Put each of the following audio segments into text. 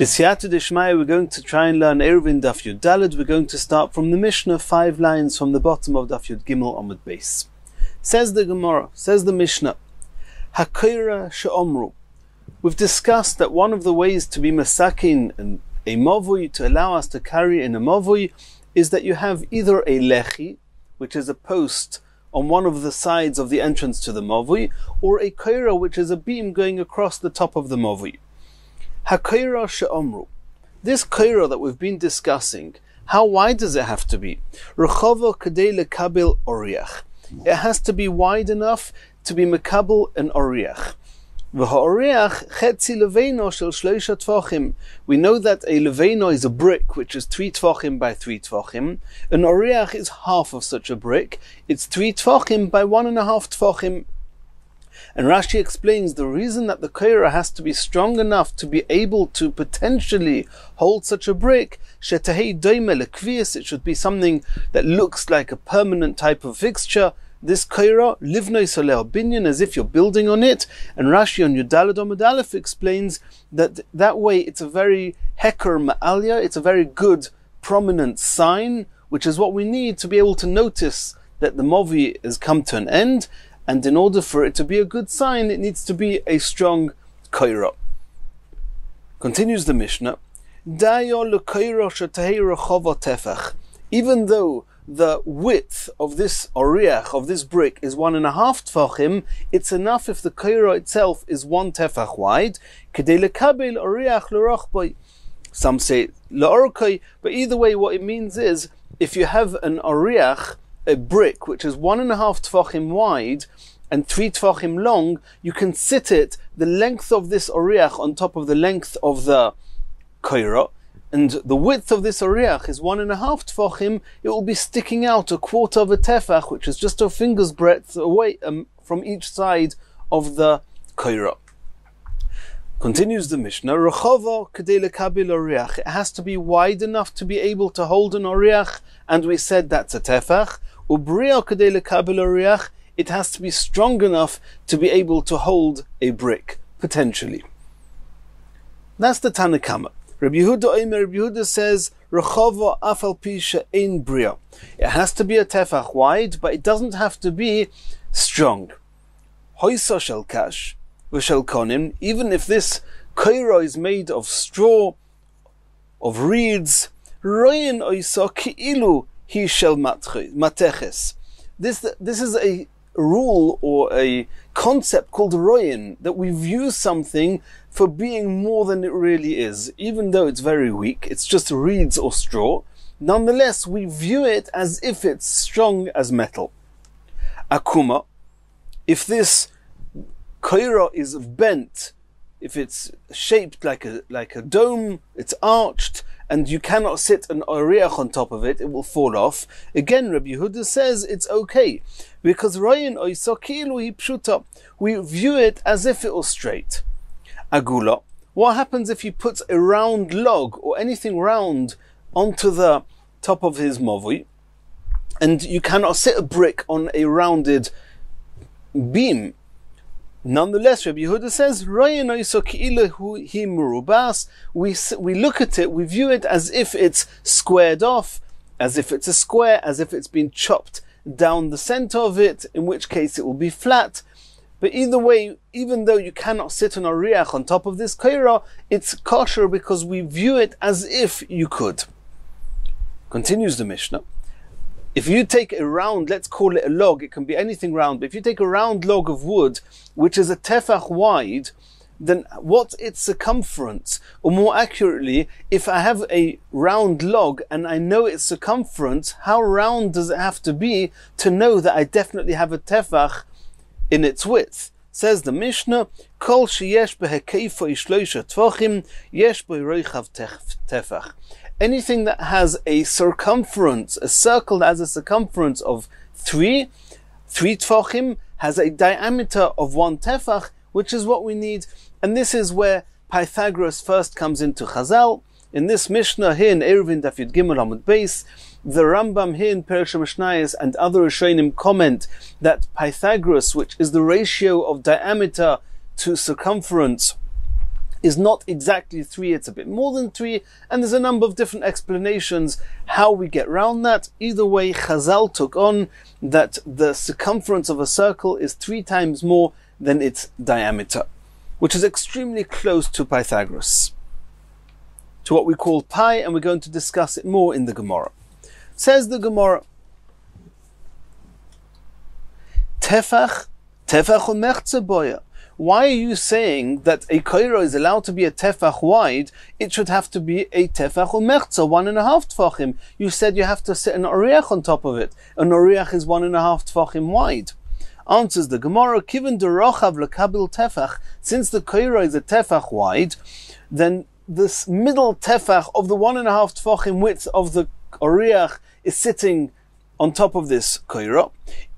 B'siyata d'shmaya, we're going to try and learn Eirovin Daf Yud Daled. We're going to start from the Mishnah, 5 lines from the bottom of Daf Yud Gimel Amud Beis. Says the Gemara, says the Mishnah, Hakoira she'omru. We've discussed that one of the ways to be masakin and a mavui, to allow us to carry in a mavui, is that you have either a lechi, which is a post on one of the sides of the entrance to the mavui, or a koira, which is a beam going across the top of the mavui. Hakoira she'omru. This koira that we've been discussing, how wide does it have to be? Rechava kadei lekabil oriach. It has to be wide enough to be mekabel an oriach. V'ha'oriach chetzi leveino shel shloisha tvachim. We know that a leveino is a brick which is 3 tvachim by 3 tvachim. An oriach is half of such a brick. It's 3 tvachim by 1.5 tvachim. And Rashi explains the reason that the koira has to be strong enough to be able to potentially hold such a brick. Shetahei doime lekvius. It should be something that looks like a permanent type of fixture. This koira, livnoi soleh binyan, as if you're building on it. And Rashi on Yudalad Amud Aleph explains that way it's a very heker ma'alya, it's a very good prominent sign, which is what we need to be able to notice that the movi has come to an end. And in order for it to be a good sign, it needs to be a strong koira. Continues the Mishnah, even though the width of this oriach, of this brick, is 1.5 tefachim, it's enough if the koira itself is 1 tefach wide. Some say la'orkoi, but either way what it means is, if you have an oriach, a brick which is 1.5 tefachim wide and 3 tefachim long, you can sit it the length of this oriach on top of the length of the koira, and the width of this oriach is 1.5 tefachim. It will be sticking out 1/4 of a tefach, which is just a finger's breadth away from each side of the koira. Continues the Mishnah, Rechava kedei lekabil oriach. It has to be wide enough to be able to hold an oriach, and we said that's a tefach. Ubria kedei lekabil oriach. It has to be strong enough to be able to hold a brick, potentially. That's the Tanakama. Rabbi Yehuda says, Rechava afal pi she'ein bria. It has to be a tefach wide, but it doesn't have to be strong. Hoisa shel kash v'shel konim. Even if this koira is made of straw, of reeds, royin oisa ki'ilu hi shel mateches. This is a rule or a concept called royin, that we view something for being more than it really is. Even though it's very weak, it's just reeds or straw, nonetheless we view it as if it's strong as metal. Akuma, if this koira is bent, if it's shaped like a dome, it's arched, and you cannot sit an oriach on top of it, it will fall off. Again, Rabbi Yehuda says it's okay, because Royin oisa ki'ilu hi pshuta. We view it as if it was straight. Agula, what happens if you put a round log or anything round onto the top of his mavui, and you cannot sit a brick on a rounded beam? Nonetheless, Rabbi Yehuda says, we look at it, we view it as if it's squared off, as if it's a square, as if it's been chopped down the center of it, in which case it will be flat. But either way, even though you cannot sit on a riach on top of this koira, it's kosher because we view it as if you could. Continues the Mishnah. If you take a round, let's call it a log, it can be anything round, but if you take a round log of wood, which is a tefach wide, then what's its circumference? Or more accurately, if I have a round log and I know its circumference, how round does it have to be to know that I definitely have a tefach in its width? Says the Mishnah, Kol sheyesh behekeifa ishloisha tvachim, yesh bo roichav tefach. Anything that has a circumference, a circle that has a circumference of 3 tefachim, has a diameter of 1 tefach, which is what we need. And this is where Pythagoras first comes into Chazal. In this Mishnah here in Eirovin Daf Yud Gimel Amud Beis, the Rambam here in Perush Mishnayos and other Rishonim comment that Pythagoras, which is the ratio of diameter to circumference, is not exactly 3, it's a bit more than 3, and there's a number of different explanations how we get around that. Either way, Chazal took on that the circumference of a circle is 3 times more than its diameter, which is extremely close to Pythagoras, to what we call pi, and we're going to discuss it more in the Gemara. Says the Gemara, Tefach umechze boya. Why are you saying that a koira is allowed to be a tefach wide? It should have to be a tefach umechze, 1.5 tefachim. You said you have to sit an oriach on top of it. An oriach is 1.5 tefachim wide. Answers the Gemara, Kiven derochav lekabil tefach. Since the koira is a tefach wide, then this middle tefach of the 1.5 tefachim width of the oriach is sitting on top of this koira.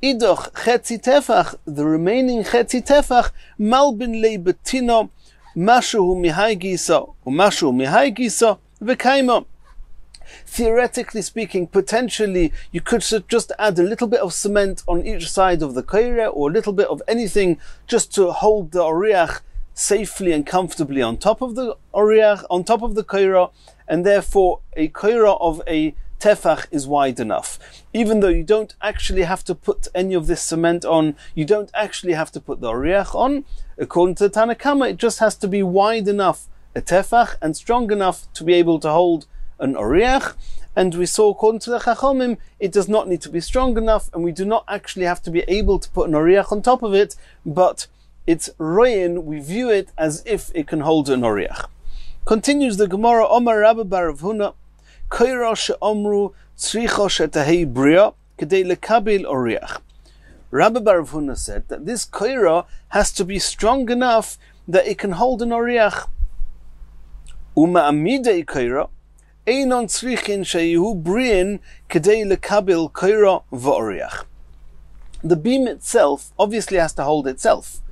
Idoch chetzi tefach, the remaining chetzi tefach, malbin le betino, mashu mihai gisa, umashu mihai gisa, v'kaima. Theoretically speaking, potentially you could just add a little bit of cement on each side of the koira, or a little bit of anything just to hold the oriach safely and comfortably on top of the oriach, on top of the koira, and therefore a koira of a tefach is wide enough. Even though you don't actually have to put any of this cement on, you don't actually have to put the oriach on, according to Tanna Kama, it just has to be wide enough, a tefach, and strong enough to be able to hold an oriach. And we saw, according to the Chachomim, it does not need to be strong enough, and we do not actually have to be able to put an oriach on top of it, but it's royin, we view it as if it can hold an oriach. Continues the Gemara, Omar Rabbi bar Rav Huna, Koira she'omru tzricha shetahei bria kedei lekabil oriach. Rabbi bar Rav Huna said that this koira has to be strong enough that it can hold an oriach. Uma amidei koira einon tzrichin sheyehu briin kedei lekabil koira v'oriach. The beam itself obviously has to hold itself,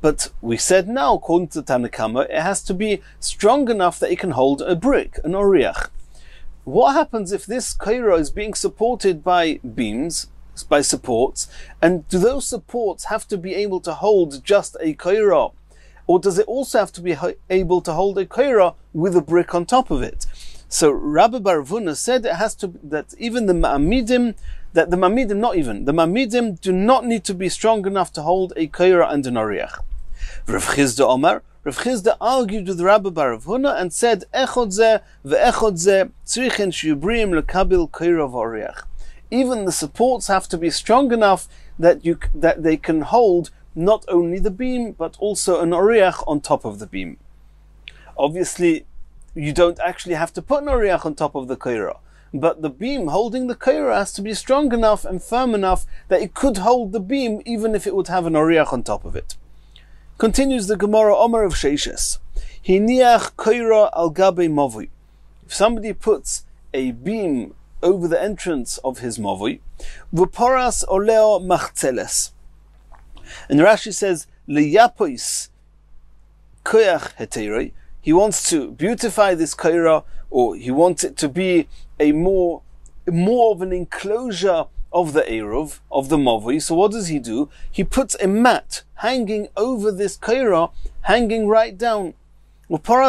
but we said now, according to Tanna Kama, it has to be strong enough that it can hold a brick, an oriach. What happens if this koira is being supported by beams, by supports, and do those supports have to be able to hold just a koira? Or does it also have to be able to hold a koira with a brick on top of it? So Rabbi bar Rav Huna said it has to, that even the ma'amidim, the ma'amidim do not need to be strong enough to hold a koira and an oriach. Rav Chizda Omar, Rav Chizda argued with Rabbi bar Rav Huna and said, Echod zeh ve'echod zeh tzrichin sheyubrim lekabil koira v'oriach. Even the supports have to be strong enough that they can hold not only the beam, but also an oriach on top of the beam. Obviously, you don't actually have to put an oriach on top of the koira, but the beam holding the koira has to be strong enough and firm enough that it could hold the beam even if it would have an oriach on top of it. Continues the Gemara, Omer of Sheishes, Hiniach koira al gabe mavui. If somebody puts a beam over the entrance of his mavui, v'poras oleo machzeles. And Rashi says, liyapois koyach heteroi. He wants to beautify this koira, or he wants it to be a more of an enclosure of the eruv, of the mavui. So what does he do? He puts a mat hanging over this koira, hanging right down. But the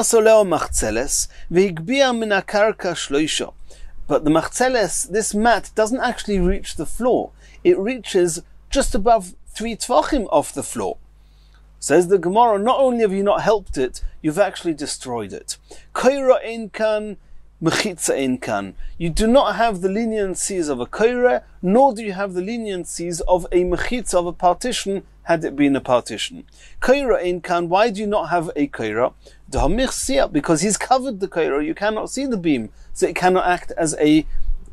machzeles, this mat, doesn't actually reach the floor. It reaches just above 3 tvachim off the floor. Says the Gemara, not only have you not helped it, you've actually destroyed it. Koira ein kan, mechitza ein kan. You do not have the leniencies of a koira, nor do you have the leniencies of a mechitza, of a partition, had it been a partition. Koira ein kan, why do you not have a koira? Because he's covered the koira, you cannot see the beam, so it cannot act as a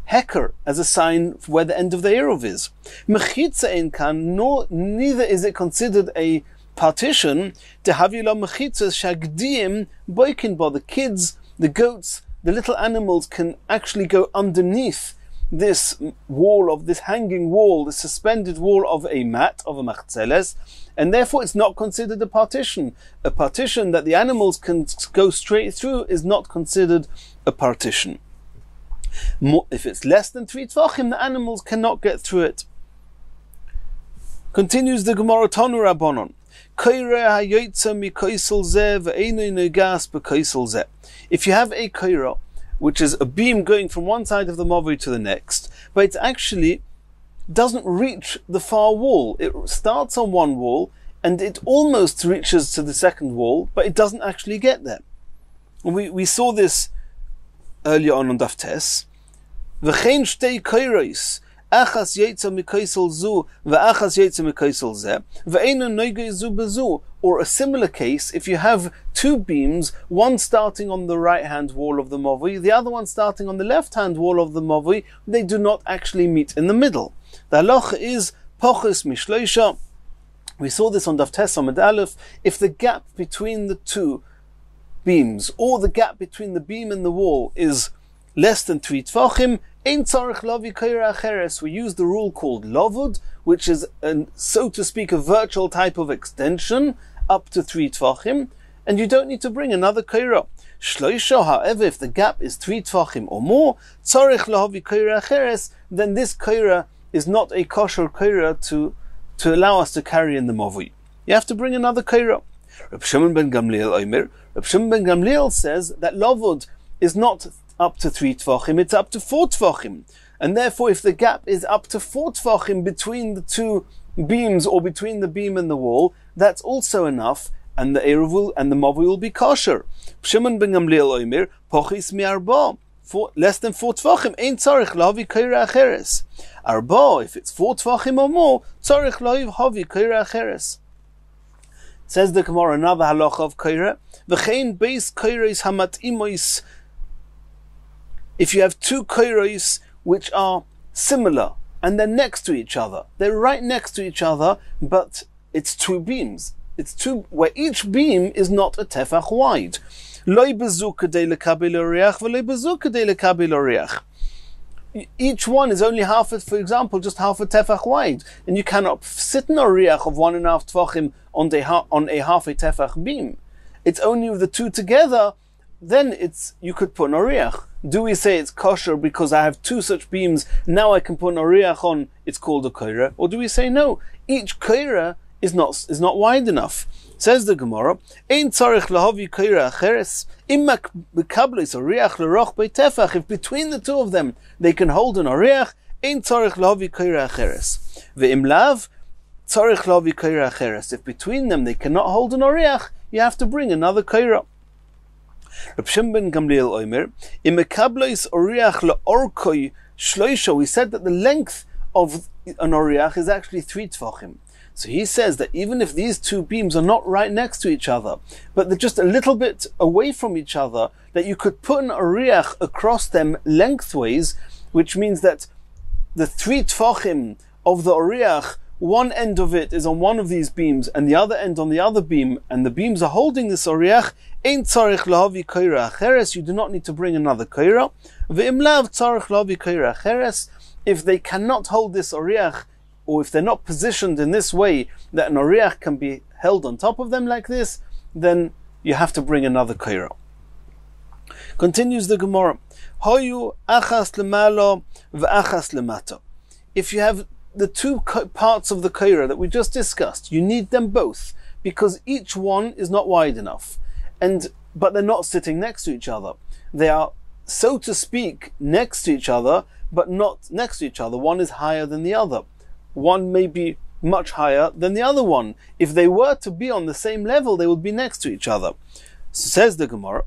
hecker, as a sign for where the end of the eruv is. Mechitza ein kan, neither is it considered a partition. To have mechitzas shagdiim boikin, the kids, the goats, the little animals can actually go underneath this wall, of this hanging wall, the suspended wall of a mat, of a machzeles, and therefore it's not considered a partition. A partition that the animals can go straight through is not considered a partition. If it's less than 3 tvachim, the animals cannot get through it. Continues the Gemara, Tanu Rabbanon. If you have a kaira, which is a beam going from one side of the mavoi to the next, but it actually doesn't reach the far wall. It starts on one wall and it almost reaches to the second wall, but it doesn't actually get there. And we saw this earlier on Daf Tes. V'chein shtei kairos, achas yetza mikaisel zu, v'achas yetza mikaisel ze, v'eina noigei zu bezu. Or a similar case, if you have two beams, one starting on the right-hand wall of the mavoi, the other one starting on the left-hand wall of the mavoi, they do not actually meet in the middle. The halacha is pochus mishloisha. We saw this on Daf Tes Amud Aleph. If the gap between the two beams, or the gap between the beam and the wall, is less than 3 tfachim, ein tzarich lavi kaira acheres. We use the rule called lavud, which is, so to speak, a virtual type of extension up to 3 tfachim, and you don't need to bring another kaira. Shloisha, however, if the gap is 3 tfachim or more, tzarich lavi kaira acheres, then this kaira is not a kosher kaira to allow us to carry in the mavoi. You have to bring another kaira. Reb Shimon ben Gamliel says that lavud is not up to 3 tfachim, it's up to 4 tfachim. And therefore, if the gap is up to 4 tfachim between the two beams, or between the beam and the wall, that's also enough, and the Eruv and the mavoi will be kosher. Shimon ben Gamliel oimer, pochis mi arba, less than 4 tfachim, ein tzarich lavi kaira acheres. Arba, if it's 4 tfachim or more, tzarich lavi kaira acheres. Says the Gemara, another halacha of kaira, v'chein beis kairos hamatimois. If you have two kairos which are similar and they're next to each other, they're right next to each other, but it's two beams. It's two where each beam is not a tefach wide. Each one is only half, for example, just half a tefach wide, and you cannot sit in a riach of 1.5 tefachim on a half a tefach beam. It's only with the two together. Then you could put an oriach. Do we say it's kosher because I have two such beams, now I can put an oriach on, it's called a kaira? Or do we say no, each kaira is not wide enough? Says the Gemara, ein tzarich lahavi kaira acheres, imak bekablis oriach leroch beitefach. If between the two of them they can hold an oriach, ein tzarich lahavi kaira acheres. Ve'im lav, tzarich lahavi kaira acheres. If between them they cannot hold an oriach, you have to bring another kaira. Reb Shimon ben Gamliel oimer, imekablois oriach leorkoi shloisha. We said that the length of an oriach is actually 3 tfachim. So he says that even if these two beams are not right next to each other, but they're just a little bit away from each other, that you could put an oriach across them lengthways, which means that the 3 tfachim of the oriach, one end of it is on one of these beams and the other end on the other beam, and the beams are holding this oriach, ein tzarich lahavi kaira acheres. You do not need to bring another kaira. Ve'im lav tzarich lahavi kaira acheres. If they cannot hold this oriach, or if they're not positioned in this way that an oriach can be held on top of them like this, then you have to bring another kaira. Continues the Gemara. Hoyu achas lemalo v'achas lemata. If you have the two parts of the kaira that we just discussed, you need them both, because each one is not wide enough. But they're not sitting next to each other. They are, so to speak, next to each other, but not next to each other. One is higher than the other. One may be much higher than the other one. If they were to be on the same level, they would be next to each other. So says the Gemara,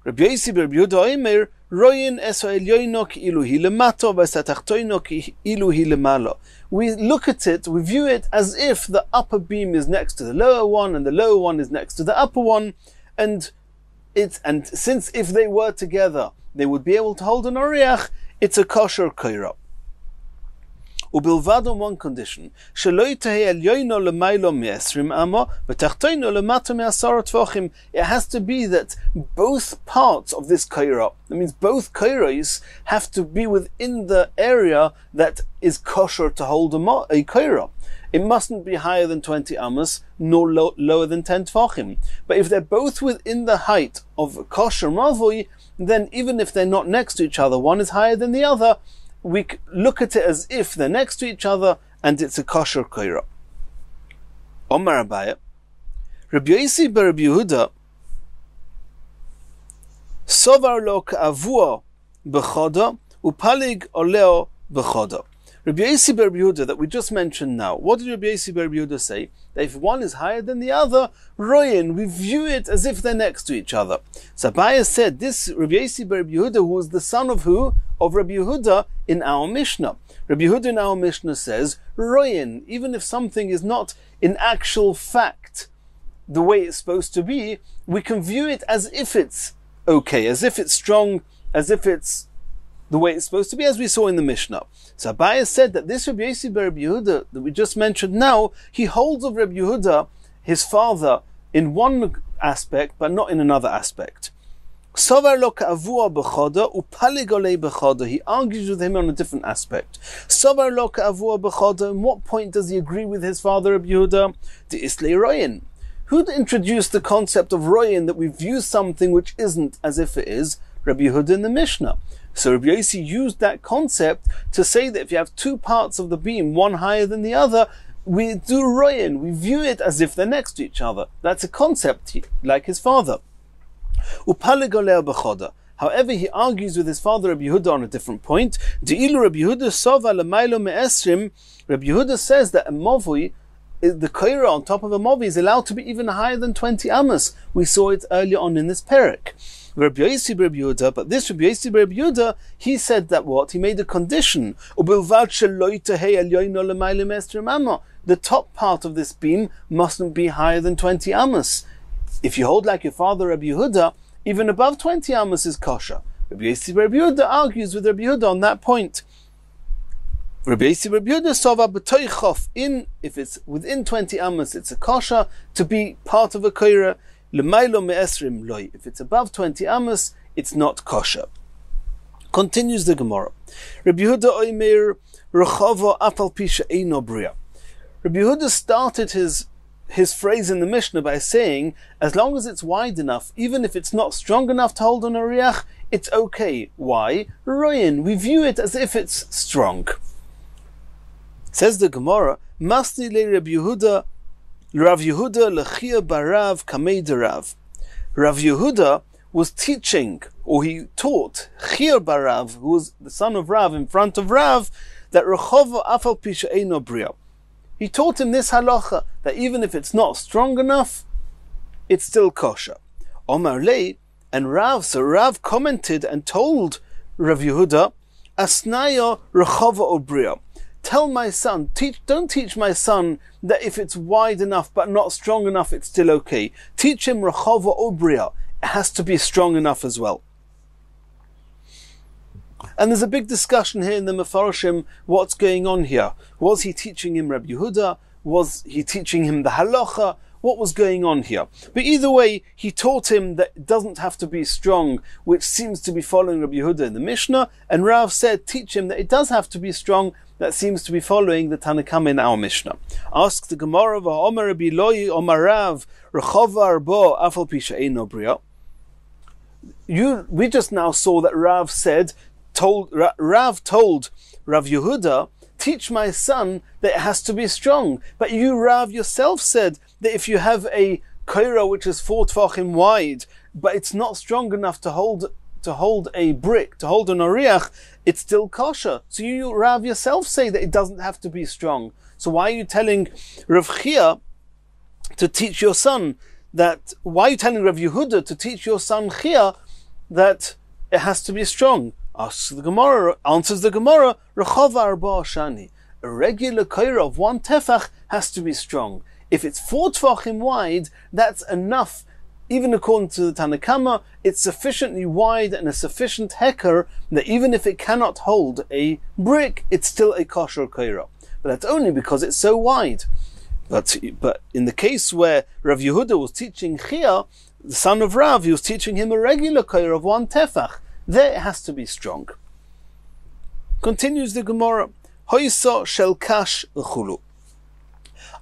Rabbi Yossi Rabbi Yehuda Omer, Royin eso elyoino ki'ilu hi lemato v'esatachtoino ki'ilu hi lemalo. We look at it, we view it as if the upper beam is next to the lower one and the lower one is next to the upper one, and since if they were together they would be able to hold an oriach, it's a kosher kaira. Ubilvad on one condition, it has to be that both parts of this kaira, that means both kairos, have to be within the area that is kosher to hold a kaira. It mustn't be higher than 20 amos, nor lower than 10 tfachim. But if they're both within the height of kosher mavoi, then even if they're not next to each other, one is higher than the other, we look at it as if they're next to each other and it's a kosher kaira. Omar Abaye, Rabbi Yosi bar Rabbi Yehuda sovar lo ka'avua b'choda upalig oleo b'choda. Rabbi Yosi bar Rabbi Yehuda that we just mentioned now, what did Rabbi Yosi bar Rabbi Yehuda say? That if one is higher than the other, royin, we view it as if they're next to each other. So Abaye said, this Rabbi Yosi bar Rabbi Yehuda, who was the son of who? Of Rabbi Yehuda in our Mishnah. Rabbi Yehuda in our Mishnah says, royin, even if something is not in actual fact the way it's supposed to be, we can view it as if it's okay, as if it's strong, as if it's the way it's supposed to be, as we saw in the Mishnah. So Abaye said that this Rabbi Yosi bar Rabbi Yehuda that we just mentioned now, he holds of Rabbi Yehuda, his father, in one aspect, but not in another aspect. Sovar lo ka'avua b'choda upalig olei b'choda. He argues with him on a different aspect. Sovar lo ka'avua b'choda. In what point does he agree with his father Rabbi Yehuda? The islay royin. Who introduced the concept of royin, that we view something which isn't as if it is? Rabbi Yehuda in the Mishnah. So Rabbi Yosi used that concept to say that if you have two parts of the beam, one higher than the other, we do royin, we view it as if they're next to each other. That's a concept like his father. However, he argues with his father Rabbi Yehuda on a different point. Rabbi Yehuda says that a movui, the koira on top of a movi, is allowed to be even higher than 20 amos. We saw it earlier on in this parak. Rabbi Yosi bar Rabbi Yehuda, but this Rabbi Yosi bar Rabbi Yehuda, he said that what? He made a condition. The top part of this beam mustn't be higher than 20 amos. If you hold like your father Rabbi Yehuda, even above 20 amos is kosher. Rabbi Yosi bar Rabbi Yehuda argues with Rabbi Yehuda on that point. Rabbi Yosi bar Rabbi Yehuda sova b'toichof, if it's within 20 amos, it's a kosher to be part of a koira. If it's above 20 amos, it's not kosher. Continues the Gemara. Rabbi Yehuda oimer rechava afal pi she'eino bria. Rabbi Yehuda started his phrase in the Mishnah by saying, as long as it's wide enough, even if it's not strong enough to hold on a riach, it's okay. Why? Royin, we view it as if it's strong. Says the Gemara, Masni le Rabbi Yehuda Rav Yehuda lechia barav kamei derav. Rav Yehuda was teaching, or he taught, Chir barav, who was the son of Rav, in front of Rav, that rechova afal pi she'eino bria. He taught him this halacha, that even if it's not strong enough, it's still kosher. Omar lei, and Rav, so Rav commented and told Rav Yehuda, Asnaya rechova obria. Tell my son, don't teach my son that if it's wide enough but not strong enough, it's still okay. Teach him rechova obria. It has to be strong enough as well. And there's a big discussion here in the Mefarshim, what's going on here. Was he teaching him Rabbi Yehuda? Was he teaching him the halacha? What was going on here? But either way, he taught him that it doesn't have to be strong, which seems to be following Rabbi Yehuda in the Mishnah, and Rav said, teach him that it does have to be strong. That seems to be following the Tanakama in our Mishnah. Asks the Gemara, V'omer Rabbi Loi Omar Rav Rechova Arbo Afal Pi she'eino bria. We just now saw that Rav told Rav Yehuda, teach my son that it has to be strong. But you, Rav, yourself said that if you have a koira which is 4 tfachim wide, but it's not strong enough to hold a brick, to hold an oriach, it's still kosher. So you, Rav, yourself say that it doesn't have to be strong. So why are you telling Rav Chia to teach your son that, why are you telling Rav Yehuda to teach your son Chia that it has to be strong? Answers the Gemara, Rechova arba shani. A regular koira of 1 tefach has to be strong. If it's 4 tefachim wide, that's enough. Even according to the Tanakama, it's sufficiently wide and a sufficient heker that even if it cannot hold a brick, it's still a kosher koira. But that's only because it's so wide. But in the case where Rav Yehuda was teaching Chia, the son of Rav, he was teaching him a regular koira of 1 tefach. There it has to be strong. Continues the Gemara, Hoysa shel kash v'chulu.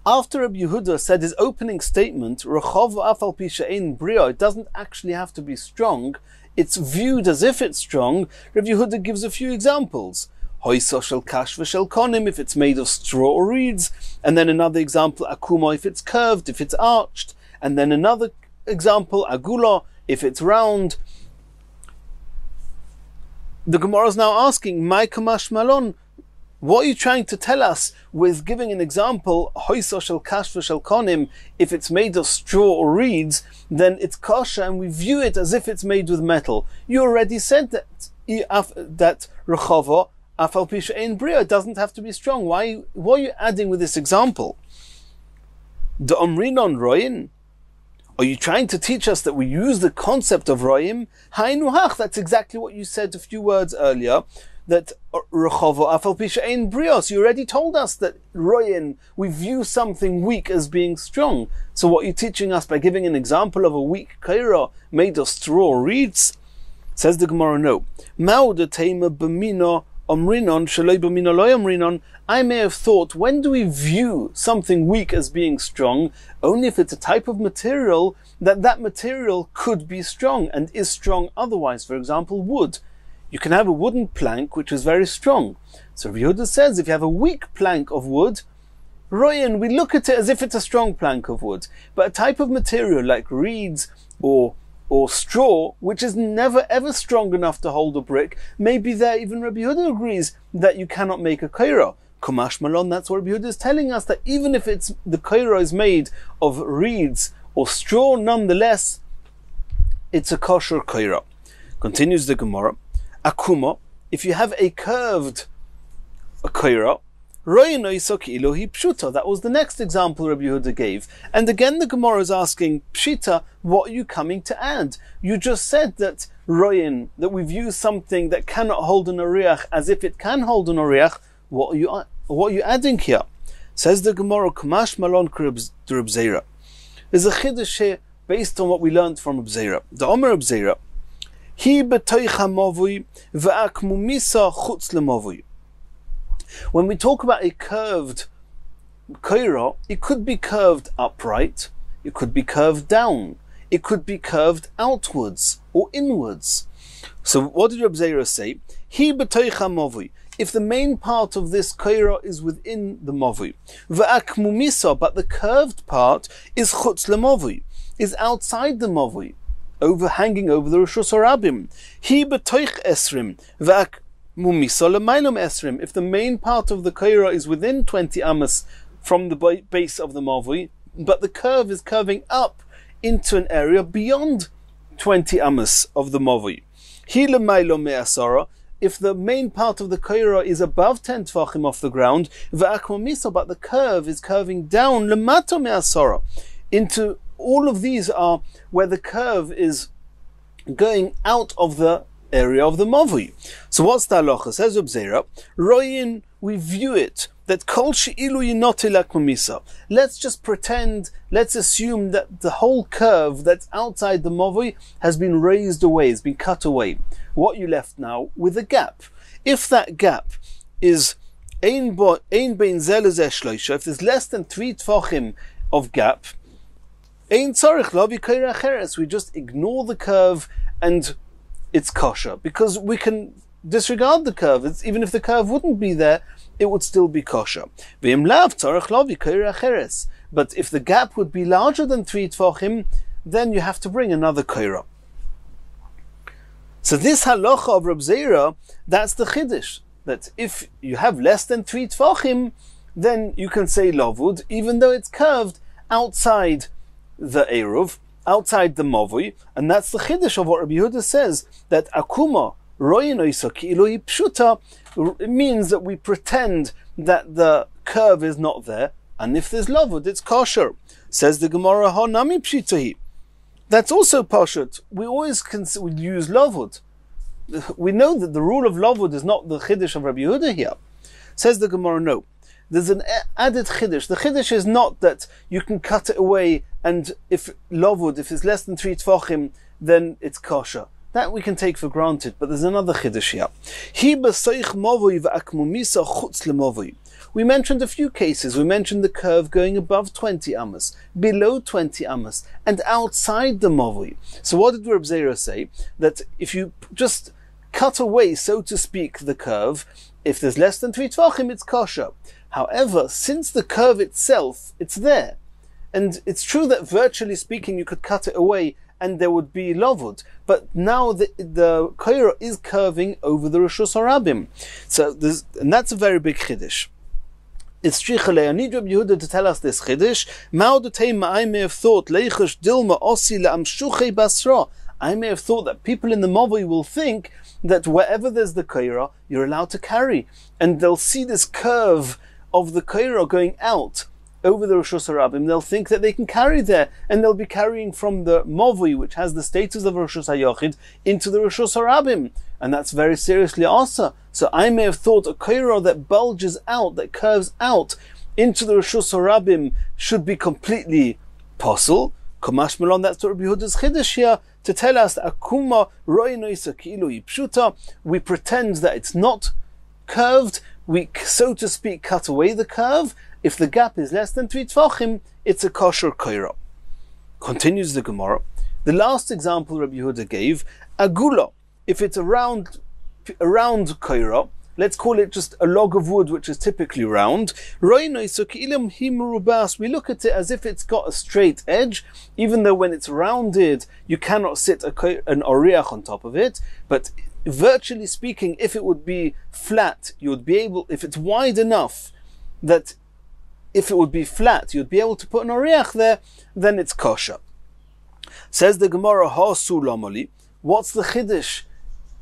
After Rabbi Yehuda said his opening statement, Rechov afal pi she'ein bria, it doesn't actually have to be strong, it's viewed as if it's strong, Rabbi Yehuda gives a few examples. Hoysa shel kash v'shel konim, if it's made of straw or reeds, and then another example, akuma, if it's curved, if it's arched, And then another example, agula, if it's round. The Gemara is now asking, Mai kamash malon, what are you trying to tell us with giving an example, hoiso shel kashva shel konim, if it's made of straw or reeds, then it's kosher and we view it as if it's made with metal. You already said that rechava afal pisha ein bria, it doesn't have to be strong. What are you adding with this example? The omrinon royin, are you trying to teach us that we use the concept of royim? Hainu hach, that's exactly what you said a few words earlier, that rechava afal pisha ein brios. You already told us that royin, we view something weak as being strong. So what are you teaching us by giving an example of a weak kaira made of straw or reeds? Says the Gemara, no. Mauda tema b'mino omrinon shaloi b'mino loy omrinon. I may have thought, when do we view something weak as being strong? Only if it's a type of material that material could be strong and is strong otherwise. For example, wood. You can have a wooden plank which is very strong. So Rabbi Yehuda says, if you have a weak plank of wood, royan, we look at it as if it's a strong plank of wood. But a type of material like reeds or straw, which is never ever strong enough to hold a brick, maybe there even Rabbi Yehuda agrees that you cannot make a kaira. Kumash malon, that's what Rabbi Yehuda is telling us, that even if the kaira is made of reeds or straw, nonetheless, it's a kosher kaira. Continues the Gemara. Akuma, if you have a curved kaira, that was the next example Rabbi Yehuda gave. And again the Gemara is asking, Pshita, what are you coming to add? You just said that royin, that we view something that cannot hold an oriach as if it can hold an oriach. What are you adding here? Says the Gemara, Kamash malon Reb Zera. There's a chiddush here based on what we learned from Reb Zera. The Omer Reb Zera, Hi b'toicha movui v'akmumisa chutz lemovui. When we talk about a curved kaira, it could be curved upright, it could be curved down, it could be curved outwards or inwards. So what did Reb Zera say? Hi b'toicha movui. If the main part of this kaira is within the movui, v'akmumisa, but the curved part is chutz lemovui, is outside the movui, hanging over the Rishus Harabim. Hi b'toich esrim v'akmumisa l'mailom esrim. If the main part of the kaira is within 20 amas from the base of the movui, but the curve is curving up into an area beyond 20 amas of the movui. Hi l'mailom me'asara. If the main part of the kaira is above 10 tvachim off the ground, v'akmumisa, but the curve is curving down l'mato me'asara, into all of these are where the curve is going out of the area of the movui. So what's the halacha? Says Reb Zera, royin, we view it that kol she'ilu yinoti lakmumisa. Let's just pretend, let's assume that the whole curve that's outside the movui has been raised away, has been cut away. What you left now with a gap. If that gap is ein bein zel lezeh shloisha, if there's less than 3 tvachim of gap, ein tzarich lavi kaira acheres, we just ignore the curve and it's kosher, because we can disregard the curve. Even if the curve wouldn't be there, it would still be kosher. V'im lav tzarich lavi kaira acheres. But if the gap would be larger than 3 tvachim, then you have to bring another kaira. So this halacha of Reb Zera, that's the chiddush, that if you have less than 3 tvachim, then you can say lavud, even though it's curved outside the eruv, outside the movui, and that's the chiddush of what Rabbi Yehuda says, that akuma royin oisa ki'ilu pshuta, it means that we pretend that the curve is not there, and if there's lavud, it's kosher. Says the Gemara, ha nami pshitahi. That's also pashut. We always we use lavud. We know that the rule of lavud is not the chiddush of Rabbi Yehuda here. Says the Gemara, no. There's an added chiddush. The chiddush is not that you can cut it away, and if lavud, if it's less than 3 tvachim, then it's kosher. That we can take for granted. But there's another chiddush here. Hi b'soich movui v'akmumisa chutz lemovui. We mentioned a few cases. We mentioned the curve going above 20 amas, below 20 amas, and outside the movui. So what did Reb Zera say? That if you just cut away, so to speak, the curve, if there's less than 3 tvachim, it's kosher. However, since the curve itself, it's there, And it's true that virtually speaking, you could cut it away and there would be lovud. But now the koira is curving over the Rishus Harabim. And that's a very big chiddush. It's Shichalei. I need Rabbi Yehuda to tell us this chiddush. I may have thought leichash dilma osi le'amshuchei basra. I may have thought that people in the Mavoi will think that wherever there's the koira, you're allowed to carry, and they'll see this curve of the koira going out over the Rishus Harabim. They'll think that they can carry there, and they'll be carrying from the Mavoi, which has the status of Rishus HaYochid, into the Rishus Harabim, and that's very seriously asa. So I may have thought a koira that bulges out, that curves out into the Rishus Harabim, should be completely possible. Kamash Melon, that's what Rabbi Yehuda's chiddush here, to tell us that akuma roinoisa ki'ilu pshuta, we pretend that it's not curved, we, so to speak, cut away the curve. If the gap is less than 3 tvachim, it's a kosher koira. Continues the Gemara. The last example Rabbi Yehuda gave, agula, if it's a round koira, let's call it just a log of wood which is typically round. We look at it as if it's got a straight edge, even though when it's rounded you cannot sit an oriach on top of it. But virtually speaking, if it would be flat, you would be able, if it's wide enough that if it would be flat, you'd be able to put an oriach there, then it's kosher. Says the Gemara, Ha sulamali. What's the chiddush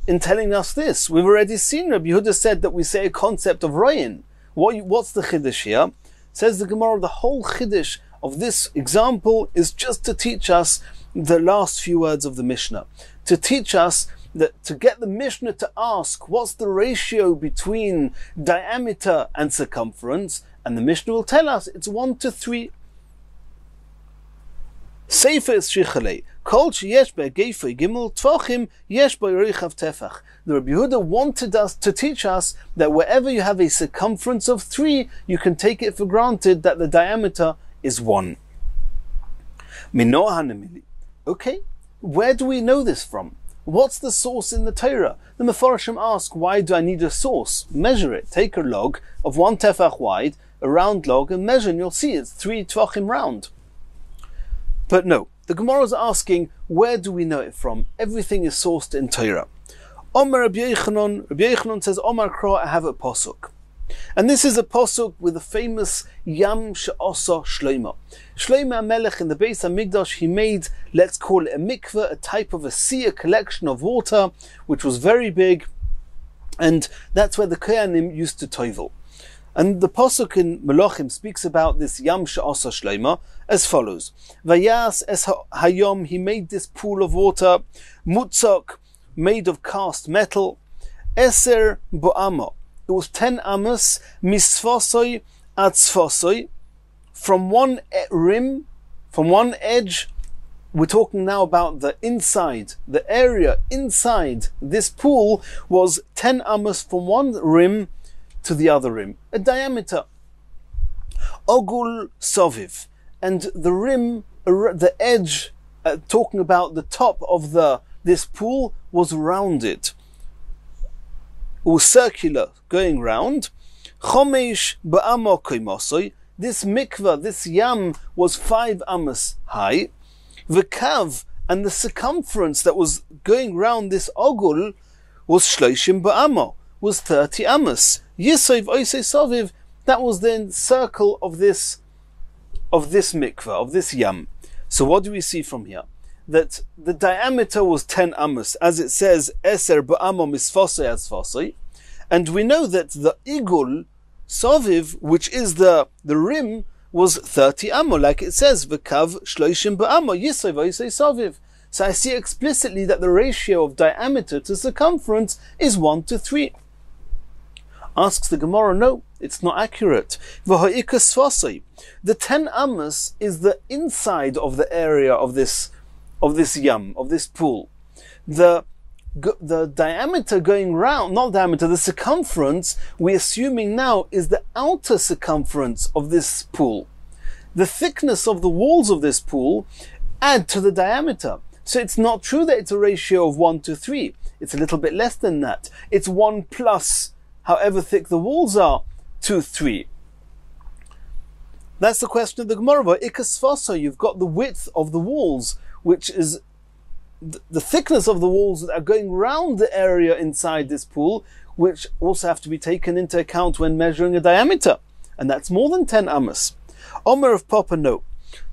in telling us this? We've already seen Rabbi Yehuda said that we say a concept of royin. What's the chiddush here? Says the Gemara, the whole chiddush of this example is just to teach us the last few words of the Mishnah. To teach us that, to get the Mishnah to ask what's the ratio between diameter and circumference, and the Mishnah will tell us it's 1 to 3. Sefer is Shichalei. Kol sheyesh be'geifei gimel tvachim yesh be'richav tefach. The Rabbi Yehuda wanted us to teach us that wherever you have a circumference of 3, you can take it for granted that the diameter is 1. Okay, where do we know this from? What's the source in the Torah? The Mefarshim ask, why do I need a source? Measure it. Take a log of 1 tefach wide, a round log, and measure, and you'll see it's 3 tvachim round. But no, the Gemara is asking, where do we know it from? Everything is sourced in Torah. Omar Rabbi Yochanan says, Omar Kra, I have a posuk. And this is a posuk with the famous Yam She'asa Shlomo. Shlomo HaMelech in the Beis HaMikdash, he made, let's call it a mikveh, a type of a sea, a collection of water, which was very big. And that's where the Kohanim used to tovel. And the Pasuk in Melachim speaks about this Yam She'asa Shlomo as follows. Vayas es hayom, he made this pool of water, mutzak, made of cast metal, eser bo'amo, it was 10 amos, misfosoi ad sfosoi, from one rim, from one edge. We're talking now about the inside, the area inside this pool was 10 amos from one rim to the other rim, a diameter. Ogul soviv, and the rim, the edge, talking about the top of this pool, was rounded. It was circular, going round. Chomesh ba'amo koimosoi, this mikvah, this yam, was 5 amos high. V'kav, and the circumference that was going round this ogul was shloshim ba'amo, was 30 amos. Yisov oisei soviv, that was the circle of this mikvah, of this yam. So what do we see from here? That the diameter was 10 amos, as it says, eser ba'amo misfosei asfosei, and we know that the igul soviv, which is the rim, was 30 amo, like it says, v'kav shloshim ba'amo yisov oisei soviv. So I see explicitly that the ratio of diameter to circumference is 1 to 3. Asks the Gemara, no, it's not accurate. The 10 amos is the inside of the area of this yam, of this pool. The diameter going round, not diameter, the circumference, we're assuming now, is the outer circumference of this pool. The thickness of the walls of this pool add to the diameter. So it's not true that it's a ratio of 1 to 3. It's a little bit less than that. It's 1 plus however thick the walls are, to 3. That's the question of the Gemara. But ikasfasa, you've got the width of the walls, which is the thickness of the walls that are going round the area inside this pool, which also have to be taken into account when measuring a diameter. And that's more than 10 amas. Omer of Papa, no.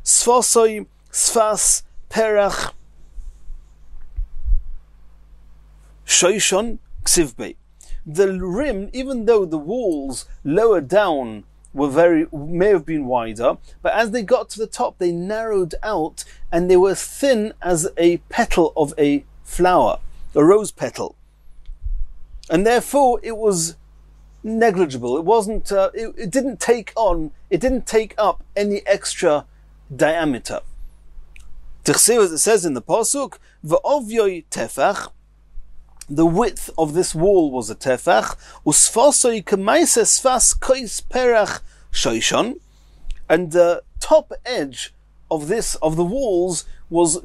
Sfasoi, sfas, perach, shoishon, ksivbei. The rim, even though the walls lower down may have been wider, but as they got to the top, they narrowed out and they were thin as a petal of a flower, a rose petal. And therefore it was negligible. It wasn't, it didn't take up any extra diameter. As it says in the Pasuk, V'ovyoi tefach, the width of this wall was a tefach, usfasoi k'maisa sfas kois perach shoishon, and the top edge of the walls was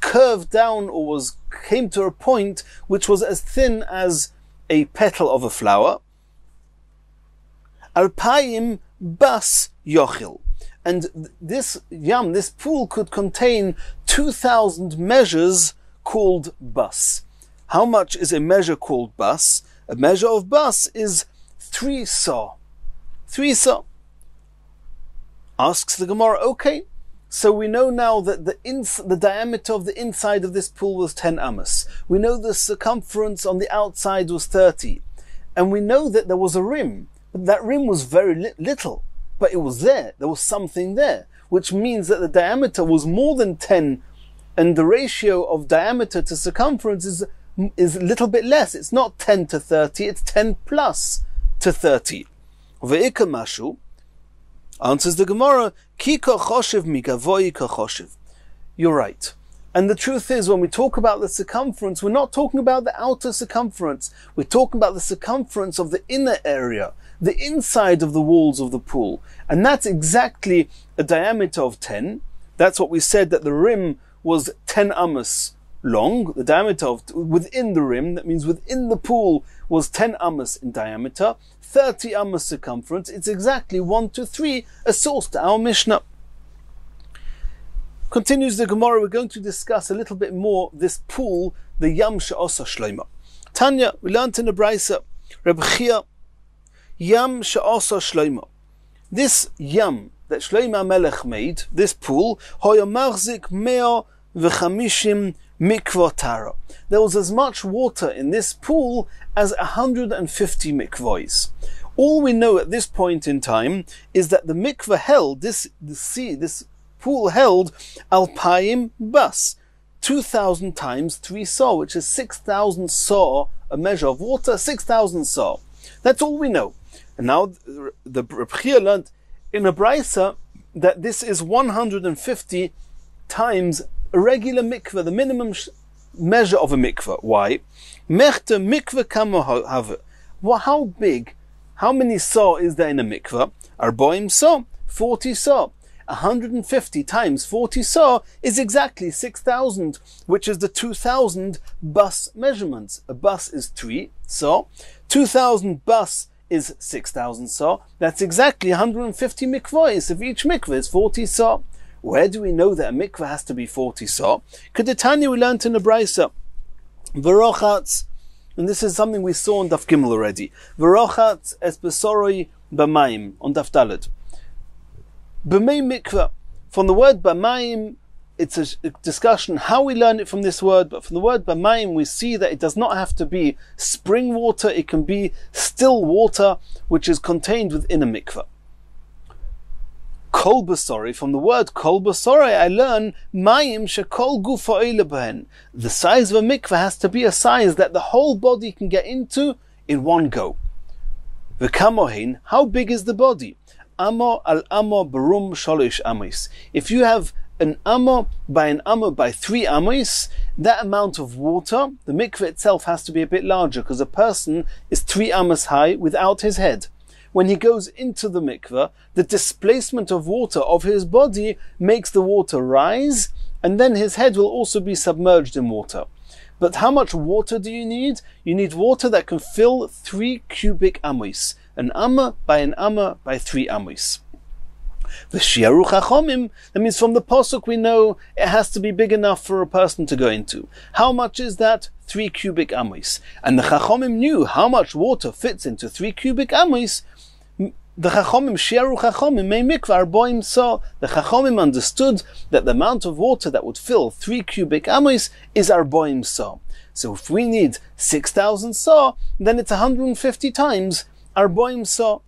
curved down, or came to a point which was as thin as a petal of a flower. Alpayim bas yochil. And this pool could contain 2,000 measures called bus. How much is a measure called bus? A measure of bus is 3 sa. 3 sa. Asks the Gemara, okay, so we know now that the diameter of the inside of this pool was 10 amas. We know the circumference on the outside was 30. And we know that there was a rim. But that rim was very little. But it was there. There was something there. Which means that the diameter was more than 10. And the ratio of diameter to circumference is a little bit less. It's not 10 to 30. It's 10 plus to 30. Ve'ika mashu. Answers the Gemara, Ki kochoshev migavoi kochoshev. You're right. And the truth is, when we talk about the circumference, we're not talking about the outer circumference. We're talking about the circumference of the inner area, the inside of the walls of the pool. And that's exactly a diameter of 10. That's what we said, that the rim was 10 amas long. The diameter within the rim, that means within the pool, was 10 amas in diameter. 30 amas circumference. It's exactly 1 to 3, a source to our Mishnah. Continues the Gemara, we're going to discuss a little bit more this pool, the Yam She'osa Shloima. Tanya, we learned in the Brisa, Reb Chia, Yam She'osa Shloima. This Yam that Shloima Melech made, this pool, Hoya Machzik Mea V'chamishim Mikvah Tara. There was as much water in this pool as 150 mikvahs. All we know at this point in time is that the mikvah held, this pool held alpayim bas, 2,000 times 3 saw, which is 6,000 saw, a measure of water, 6,000 saw. That's all we know. And now the Reb Chia learned in a brisa that this is 150 times a regular mikvah, the minimum measure of a mikvah. Why? Mechte mikvah kamo have. Well, how big? How many saw is there in a mikvah? Arboim saw, 40 saw. 150 times 40 saw is exactly 6,000, which is the 2,000 bus measurements. A bus is 3 saw. 2,000 bus is 6,000 saw. That's exactly 150 mikvahs. If each mikvah is 40 saw. Where do we know that a mikvah has to be 40 saw? Kedetanya, we learned in the Brisa. V'rochatz, and this is something we saw on Daf Gimel already. V'rochatz es besoroi b'mayim, on Daf Daled. B'mei mikvah. From the word b'mayim, it's a discussion how we learn it from this word, but from the word b'mayim we see that it does not have to be spring water, it can be still water, which is contained within a mikvah. Kol basori, from the word kol basori, I learn mayim shekol gufa oile behen. The size of a mikveh has to be a size that the whole body can get into in one go. V'kamohin, how big is the body? Amo al amo barum sholish amos. If you have an amo by 3 amos, that amount of water, the mikveh itself has to be a bit larger because a person is 3 amos high without his head. When he goes into the mikveh, the displacement of water of his body makes the water rise, and then his head will also be submerged in water. But how much water do you need? You need water that can fill 3 cubic amos. An amma by 3 amos. The shi'aru chachomim, that means from the posuk we know it has to be big enough for a person to go into. How much is that? 3 cubic amos. And the chachomim knew how much water fits into 3 cubic amos. The chachomim, shi'aru chachomim, may mikvah arboim saw. The chachomim understood that the amount of water that would fill 3 cubic amos is arboim saw. So if we need 6,000 saw, then it's 150 times arboim saw.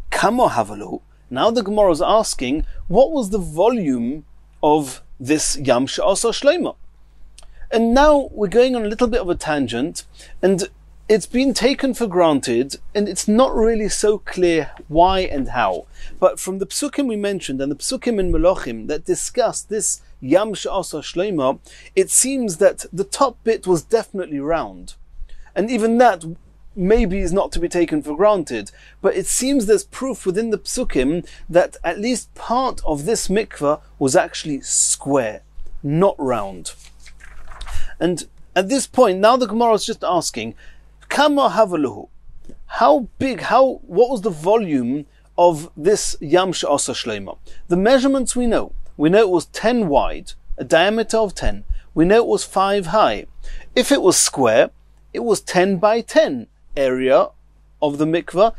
Kamo havalu. Now the Gemara is asking, what was the volume of this Yam She'asa Shleima? And now we're going on a little bit of a tangent, and it's been taken for granted, and it's not really so clear why and how. But from the psukim we mentioned, and the psukim in Melachim that discuss this Yam She'asa Shleima, it seems that the top bit was definitely round. And even that maybe is not to be taken for granted, but it seems there's proof within the psukim that at least part of this mikvah was actually square, not round. And at this point, now the Gemara is just asking, Kama havaluhu, how big, what was the volume of this Yam She'asa Shleima? The measurements we know it was 10 wide, a diameter of 10. We know it was 5 high. If it was square, it was 10 by 10. Area of the mikvah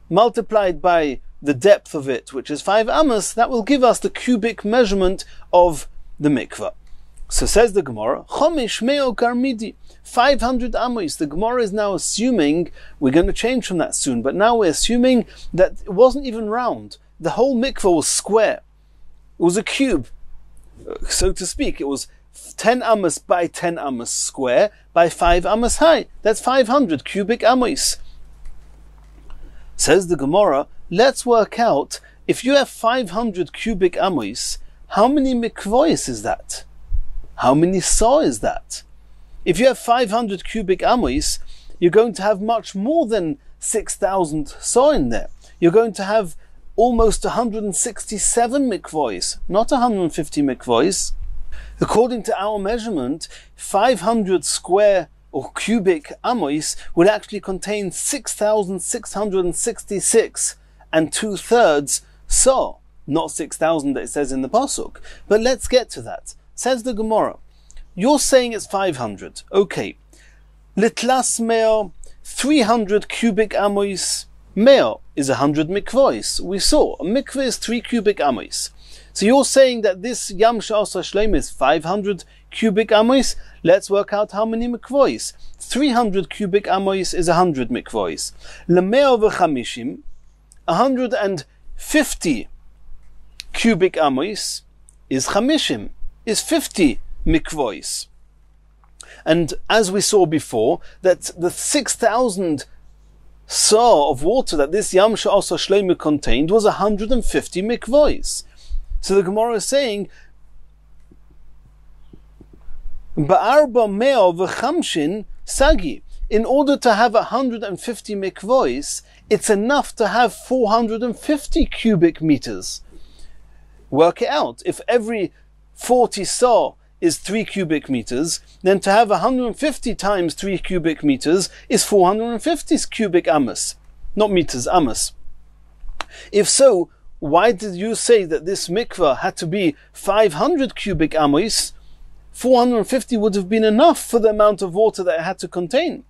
multiplied by the depth of it, which is 5 amos, that will give us the cubic measurement of the mikvah. So says the Gemara, Chomish meo garmidi, 500 amos. The Gemara is now assuming, we're going to change from that soon, but now we're assuming that it wasn't even round. The whole mikvah was square. It was a cube, so to speak. It was 10 amos by 10 amos square by 5 amos high. That's 500 cubic amos. Says the Gemara, let's work out, if you have 500 cubic amos, how many mikvois is that? How many saw is that? If you have 500 cubic amos, you're going to have much more than 6,000 saw in there. You're going to have almost 167 mikvois, not 150 mikvois. According to our measurement, 500 square or cubic amos would actually contain 6,666 and 2/3 saw, not 6,000 that it says in the pasuk. But let's get to that. Says the Gemara, you're saying it's 500. Okay. Litlas meo, 300 cubic amos. Meo is 100 mikvois. We saw a mikvah is 3 cubic amos. So you're saying that this Yam She'asa Shleima is 500 cubic amos? Let's work out how many mikvois. 300 cubic amos is 100 mikvois. Lemeo v'chamishim, 150 cubic amos is chamishim, is 50 mikvois. And as we saw before, that the 6,000 saw of water that this Yam She'asa Shleima contained was 150 mikvois. So the Gemara is saying, Ba'arba meo v'chamshin sagi. In order to have 150 mikvois, it's enough to have 450 cubic meters. Work it out. If every 40 saw is 3 cubic meters, then to have 150 times 3 cubic meters is 450 cubic amos. Not meters, amos. If so, why did you say that this mikvah had to be 500 cubic amos? 450 would have been enough for the amount of water that it had to contain.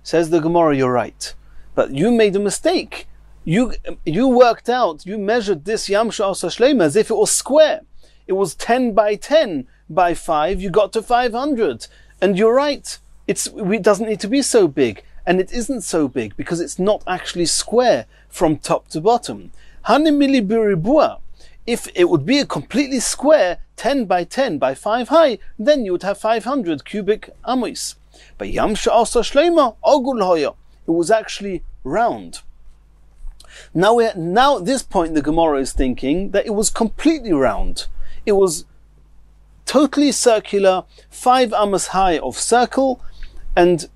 Says the Gemara, you're right. But you made a mistake. You worked out, you measured this Yam She'asa Shleima as if it was square. It was 10 by 10 by 5, you got to 500. And you're right. It doesn't need to be so big. And it isn't so big because it's not actually square from top to bottom. If it would be a completely square, 10 by 10 by 5 high, then you would have 500 cubic amos. But Yam She'asa Shleima, ogul hoya, it was actually round. Now at this point the Gemara is thinking that it was completely round. It was totally circular, 5 amos high of circle, and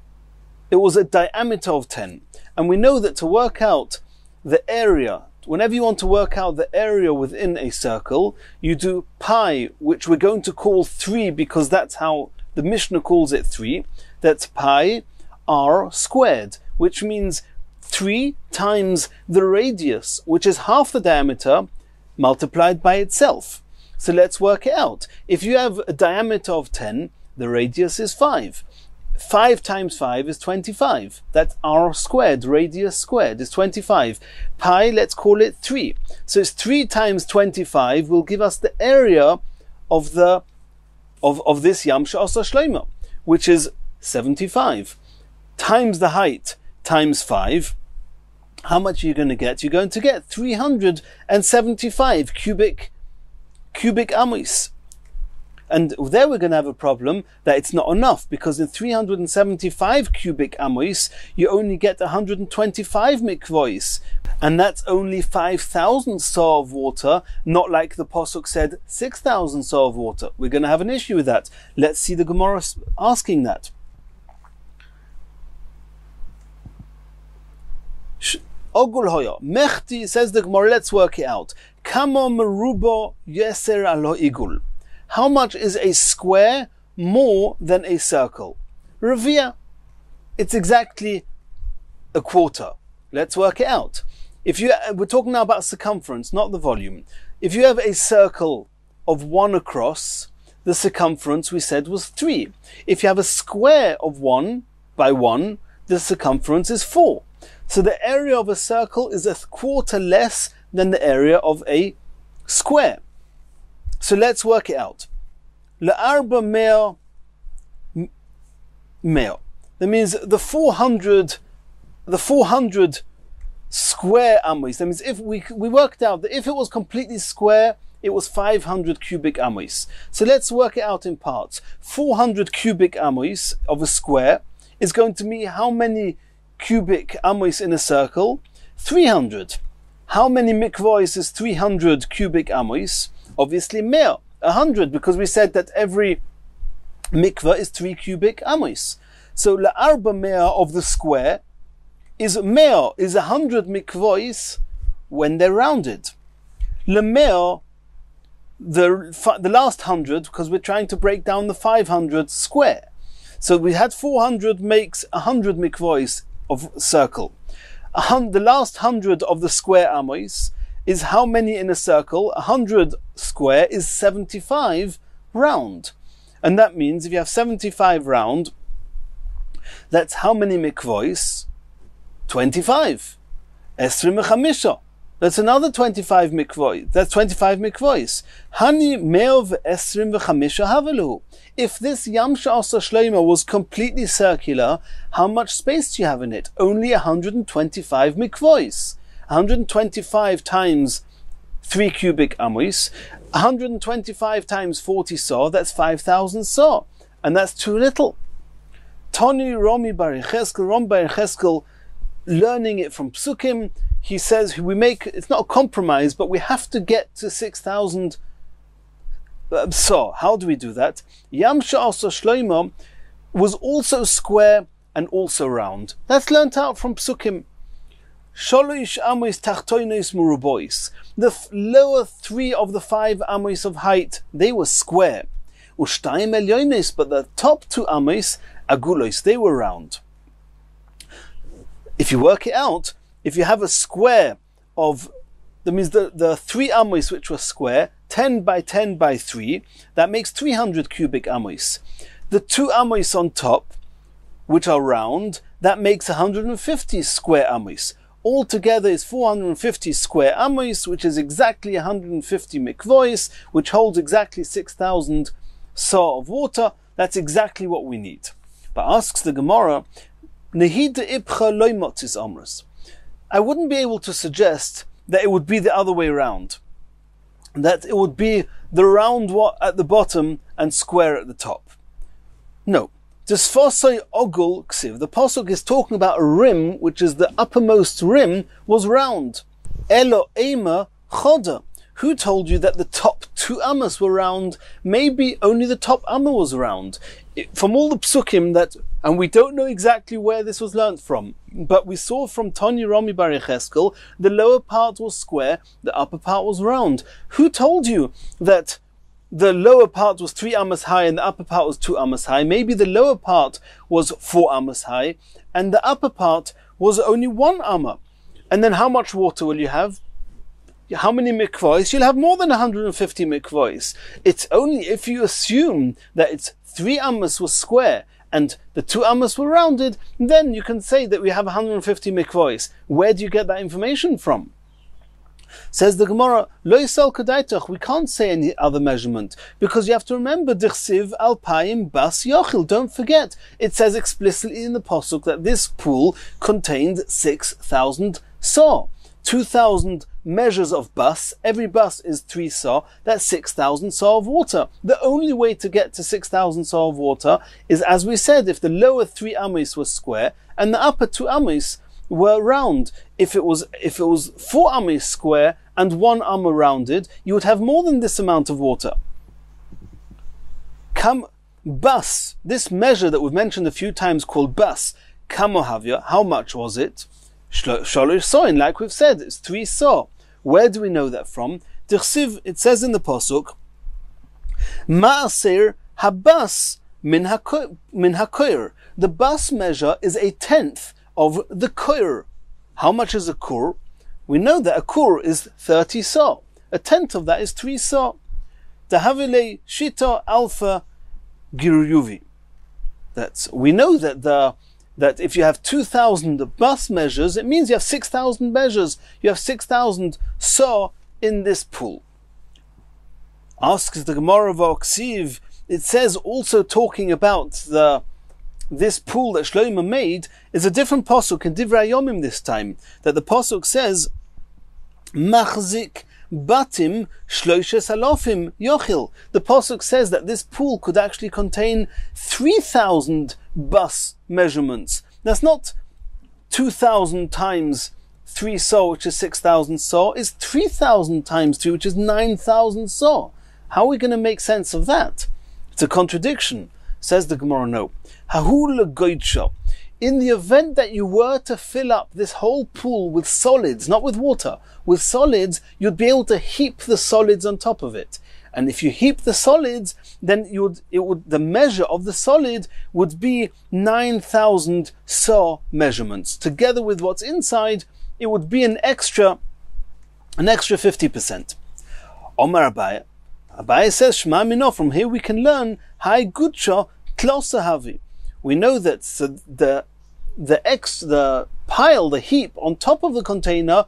it was a diameter of 10. And we know that to work out the area, whenever you want to work out the area within a circle, you do pi, which we're going to call 3 because that's how the Mishnah calls it 3. That's pi r squared, which means 3 times the radius, which is half the diameter, multiplied by itself. So let's work it out. If you have a diameter of 10, the radius is 5. 5 times 5 is 25. That's r squared, radius squared is 25. Pi, let's call it 3. So it's 3 times 25 will give us the area of this Yam She'asa Shlomo, which is 75. Times the height times 5. How much are you going to get? You're going to get 375 cubic amos. And there we're going to have a problem that it's not enough, because in 375 cubic amos, you only get 125 mikvahs. And that's only 5,000 saw of water, not like the Pasuk said 6,000 saw of water. We're going to have an issue with that. Let's see the Gemara asking that. Ogul hoya. Mechti, says the Gemara, let's work it out. Kama merubo yeser alo igul. How much is a square more than a circle? Revia. It's exactly a quarter. Let's work it out. We're talking now about circumference, not the volume. If you have a circle of 1 across, the circumference we said was 3. If you have a square of 1 by 1, the circumference is 4. So the area of a circle is a quarter less than the area of a square. So let's work it out. Le'arba mea. That means the 400 square amos. That means if we worked out that if it was completely square, it was 500 cubic amos. So let's work it out in parts. 400 cubic amos of a square is going to mean how many cubic amos in a circle? 300. How many mikvahs is 300 cubic amos? Obviously, 100, because we said that every mikvah is 3 cubic amos. So la'arba mea of the square is 100 mikvahs when they're rounded. Lemea, the last 100, because we're trying to break down the 500 square. So we had 400 makes 100 mikvahs of circle. The last 100 of the square amos is how many in a circle? 100 square is 75 round. And that means if you have 75 round, that's how many mikvahs? 25. Esrim v'chamisha. That's another 25 mikvahs. That's 25 mikvahs. Hani me'ov esrim v'chamisha havelu. If this Yam She'asa Shlomo was completely circular, how much space do you have in it? Only 125 mikvahs. 125 times 3 cubic amos. 125 times 40 saw, that's 5,000 saw. And that's too little. Tony Romi Bar Yecheskel, learning it from Psukim, he says it's not a compromise, but we have to get to 6,000 saw. How do we do that? Yam She'asa Shlomo was also square and also round. That's learnt out from Psukim. Sholosh amos tachtoinos murubois. The lower 3 of the 5 amos of height, they were square. Ushtaim elyonos, but the top 2 amos, agulos, they were round. If you work it out, if you have a square of, that means the 3 amos which were square, 10 by 10 by 3, that makes 300 cubic amos. The 2 amos on top, which are round, that makes 150 square amos. Altogether is 450 square amos, which is exactly 150 mikvahs, which holds exactly 6,000 saw of water. That's exactly what we need. But asks the Gemara, I wouldn't be able to suggest that it would be the other way around. That it would be the round at the bottom and square at the top. No. The pasuk is talking about a rim, which is the uppermost rim, was round. Elo ema choda. Who told you that the top 2 amas were round? Maybe only the top amma was round. From all the psukim and we don't know exactly where this was learnt from, but we saw from Tony Romi Bar Yecheskel, the lower part was square, the upper part was round. Who told you that the lower part was 3 amas high and the upper part was 2 amas high? Maybe the lower part was 4 amas high and the upper part was only 1 amma. And then how much water will you have? How many mikvahs? You'll have more than 150 mikvahs. It's only if you assume that it's 3 ammas was square and the 2 ammas were rounded, then you can say that we have 150 mikvahs. Where do you get that information from? Says the Gemara, Lo yisal kadaitach, we can't say any other measurement, because you have to remember, Dichsiv alpayim bas yochil. Don't forget, it says explicitly in the Pasuk that this pool contained 6,000 saw. 2,000 measures of bus, every bus is 3 saw, that's 6,000 saw of water. The only way to get to 6,000 saw of water is, as we said, if the lower 3 amis were square and the upper 2 amis were round. If it was 4 amis square and 1 amma rounded, you would have more than this amount of water. Bus, this measure that we've mentioned a few times called bus, kamohavya, how much was it? Shalosh soin, like we've said, it's 3 saw. Where do we know that from? Dichsiv, it says in the Pasuk, Ma'aser habas min hakoir. The bus measure is 1/10 of the kur. How much is a kur? We know that a kur is 30 saw. 1/10 of that is 3 saw. Dahavile shita alpha giruvi. We know that if you have 2,000 bus measures, it means you have 6,000 measures. You have 6,000 saw in this pool. Asks the Gemara V'Oksiv, it says also talking about this pool that Shlomo made is a different pasuk in Divrei Yomim this time. That the pasuk says, Machzik batim shloishes alofim yochil. The pasuk says that this pool could actually contain 3,000 bus measurements. That's not 2,000 times 3 saw, which is 6,000 saw. It's 3,000 times 2, which is 9,000 saw. How are we going to make sense of that? It's a contradiction. Says the Gemara, no. In the event that you were to fill up this whole pool with solids, not with water, with solids, you'd be able to heap the solids on top of it. And if you heap the solids, then the measure of the solid would be 9,000 saw measurements. Together with what's inside, it would be an extra 50%. Omar Abaye. Abaye says, Shema Mino, from here we can learn, Hai Gudsha Tlosahavi. We know that the pile, the heap on top of the container,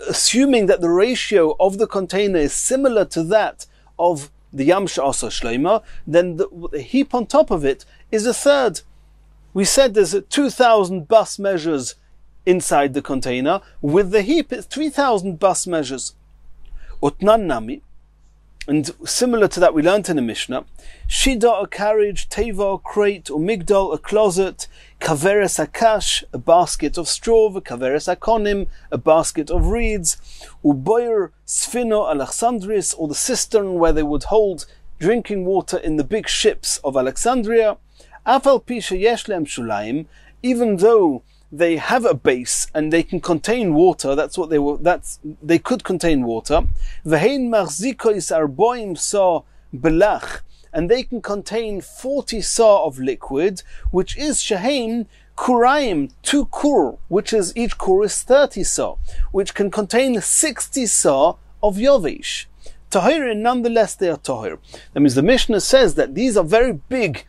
assuming that the ratio of the container is similar to that of the Yam She'asa Shleima, then the heap on top of it is 1/3. We said there's 2,000 bus measures inside the container. With the heap, it's 3,000 bus measures. Utnan Nami. And similar to that, we learned in the Mishnah, Shida, a carriage, Teva, a crate, or Migdal, a closet, Kaveres Akash, a basket of straw, Kaveres Akonim, a basket of reeds, Uboyer Sfino Alexandris, or the cistern where they would hold drinking water in the big ships of Alexandria, Afal Pisha Yeshlem Shulaim, even though they have a base and they can contain water. They could contain water. Vehein marzikois arboim saw belach, and they can contain 40 saw of liquid, which is shehein kuraim 2 kur, which is each kur is 30 saw, which can contain 60 saw of yovish. Tahir, nonetheless, they are tahir. That means the Mishnah says that these are very big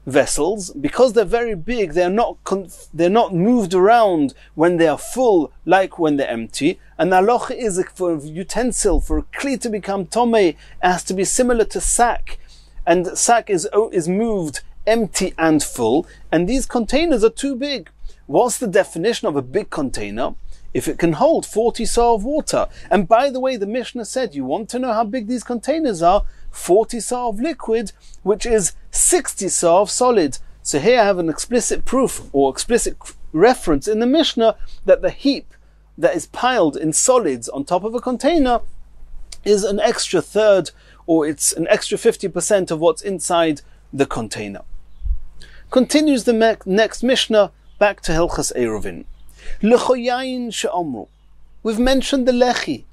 vessels. Because they're very big, they're not moved around when they are full like when they're empty. And the halacha is for a utensil, for a kli to become tomei, it has to be similar to sack, and sack is moved empty and full, and these containers are too big. What's the definition of a big container? If it can hold 40 saw of water. And by the way, the Mishnah said, you want to know how big these containers are? 40 saw of liquid, which is 60 saw of solid. So here I have an explicit proof or explicit reference in the Mishnah that the heap that is piled in solids on top of a container is an extra 1/3, or it's an extra 50% of what's inside the container. Continues the next Mishnah back to Hilchas Eirovin. Lechoyayin she'omru. We've mentioned the lechi.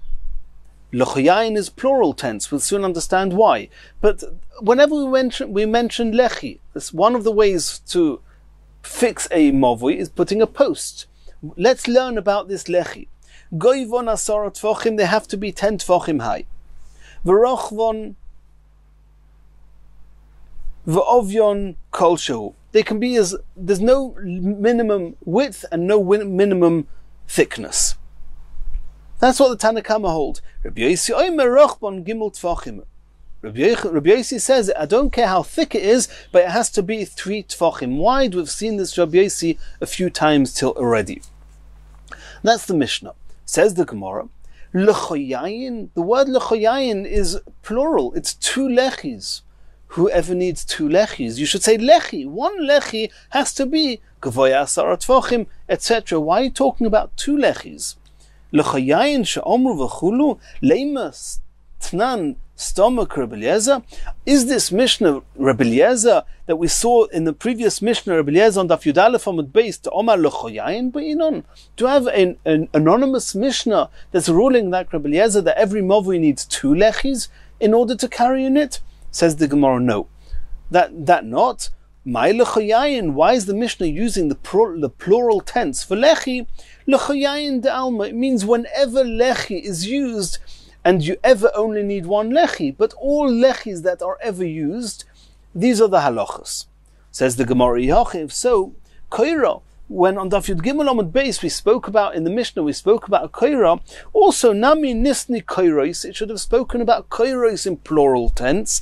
Lechoyayin is plural tense. We'll soon understand why. But whenever we mention lechi, one of the ways to fix a movui is putting a post. let's learn about this lechi. Goivon asara tfochim, they have to be 10 tfochim high. V'rochvon v'ovyon kolshehu. They can be there's no minimum width and no minimum thickness. That's what the Tanakama hold. Rabbi Yossi oimer rochbon gimel tfochim. Rabbi Yossi says, I don't care how thick it is, but it has to be 3 tfochim wide. We've seen this Rabbi Yossi a few times already. That's the Mishnah. Says the Gemara, lechoyayin. The word lechoyayin is plural. It's 2 lechis. Whoever needs 2 lechis, you should say lechi. 1 lechi has to be gavoya asara tfochim, etc. Why are you talking about 2 lechis? Lechoyayin she'omru v'chulu leimas tnan stomach Rabbi Eliezer. Is this Mishnah Rabbi Eliezer that we saw in the previous Mishnah Rabbi Eliezer on Daf Yud Aleph Amud Beis to Omar lechoyayin be'inon? Do you have an anonymous Mishnah that's ruling like Rabbi Eliezer that every movui needs 2 lechis in order to carry in it? Says the Gemara, no. That not. My lechoyayin. Why is the Mishnah using the plural tense for lechi? Lechoyayin de alma. It means whenever lechi is used, and you ever only need 1 lechi, but all lechis that are ever used, these are the halachas. Says the Gemara, if so, koira, when on Daf Yud Gimel Amud Beis we spoke about, in the Mishnah we spoke about koira, also nami nisni koiros, it should have spoken about koiros in plural tense,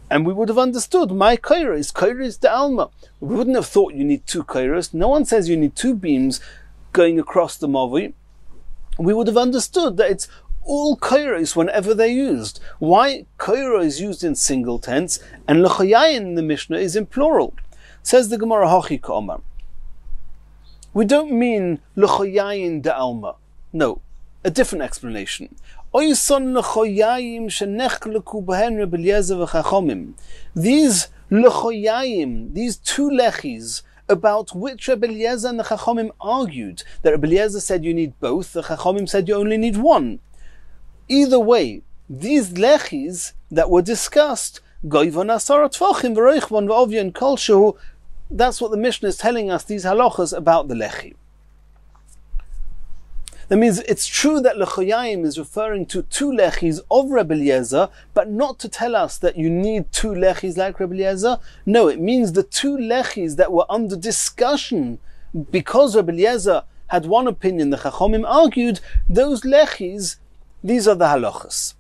and we would have understood, my koiros de alma. We wouldn't have thought you need 2 koiros. No one says you need 2 beams going across the mavi. We would have understood that it's all koiros whenever they're used. Why koiro is used in single tense and lechoyayin in the Mishnah is in plural? Says the Gemara, hachi ka'omar. We don't mean lechoyayin de alma. No, a different explanation. Oyson lechoyayim shenechleku behen Rabbi Eliezer v'chachomim. These lechoyayim, these 2 lechis, about which Rabbi Eliezer and the Chachomim argued. That Rabbi Eliezer said you need both, the Chachomim said you only need 1. Either way, these lechis that were discussed, goivon asara tfochim v'roichvon v'ovyon kolshehu, that's what the Mishnah is telling us, these halachas about the lechi. That means it's true that lechoyayim is referring to 2 lechis of Rabbi Eliezer, but not to tell us that you need 2 lechis like Rabbi Eliezer. No, it means the 2 lechis that were under discussion, because Rabbi Eliezer had one opinion, the Chachomim argued, those lechis, these are the halachas.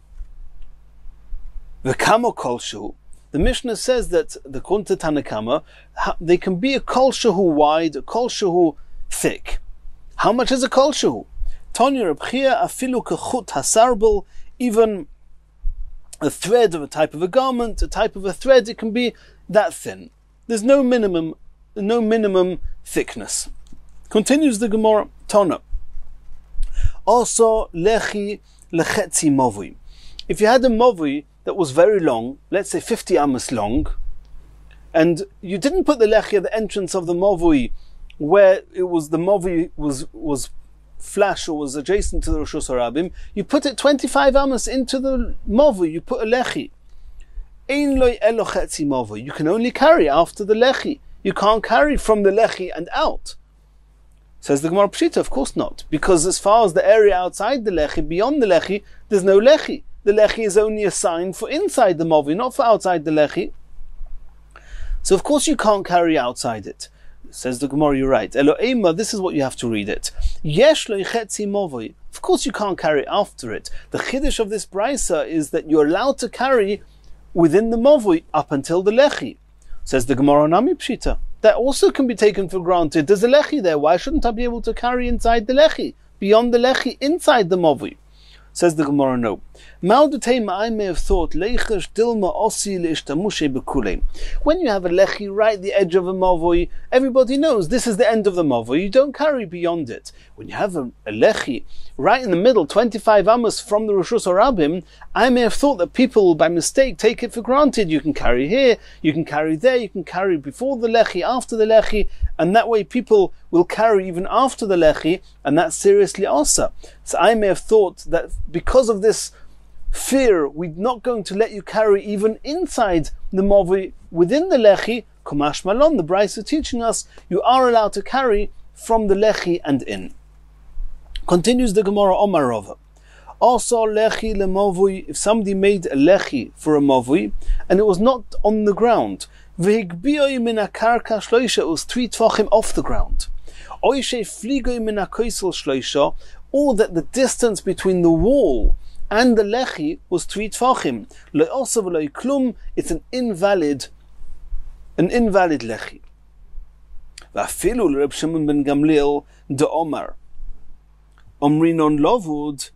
V'kamo kolshehu. The Mishnah says that the Kunta Tanakama, they can be a kolshehu wide, a kolshehu thick. How much is a kolshehu? Tanya Reb Chia afilu kechut hasarbel, even a thread of a type of a garment, a type of a thread, it can be that thin. There's no minimum thickness. Continues the Gemara, Tana. Also lechi lechetzi movui. If you had a movui that was very long, let's say 50 amos long, and you didn't put the lechi at the entrance of the movui where it was the movui was flash or was adjacent to the Rosh Hashanah, you put it 25 amos into the movui, you put a lechi. Ein loy elo chetzi movui. You can only carry after the lechi. You can't carry from the lechi and out. Says the Gemara Pshita, of course not, because as far as the area outside the lechi, beyond the lechi, there's no lechi. The lechi is only a sign for inside the movi, not for outside the lechi. So of course you can't carry outside it. Says the Gemara, you're right. Elo'ema, this is what you have to read it. Yesh lo chetzi movi. Of course you can't carry after it. The chiddush of this brisa is that you're allowed to carry within the movi up until the lechi. Says the Gemara Nami Pshita. That also can be taken for granted. There's a lechi there. Why shouldn't I be able to carry inside the lechi? Beyond the lechi, inside the movi. Says the Gemara, no. I may have thought, when you have a lechi right at the edge of a mavoi, everybody knows this is the end of the mavoi, you don't carry beyond it. When you have a lechi right in the middle, 25 amos from the Rosh Hashanah, I may have thought that people will by mistake take it for granted. You can carry here, you can carry there, you can carry before the lechi, after the lechi, and that way people will carry even after the lechi, and that's seriously asa. So I may have thought that because of this fear, we're not going to let you carry even inside the movi within the lechi. Kumash malon, the Bryce is teaching us you are allowed to carry from the lechi and in. Continues the Gemara Omar Rava. Also lechi lemavui, if somebody made a lechi for a mavui and it was not on the ground, v'higbiyoi min akarka shloisha, it was 3 tvachim off the ground. Oishe fligoi min akoisel shloisha, or that the distance between the wall and the lechi was 3 tvachim. Le'osav lo'i klum, it's an invalid lechi. V'afilu l'Reb Shimon ben Gamliel de Omar Omrinon Lovud,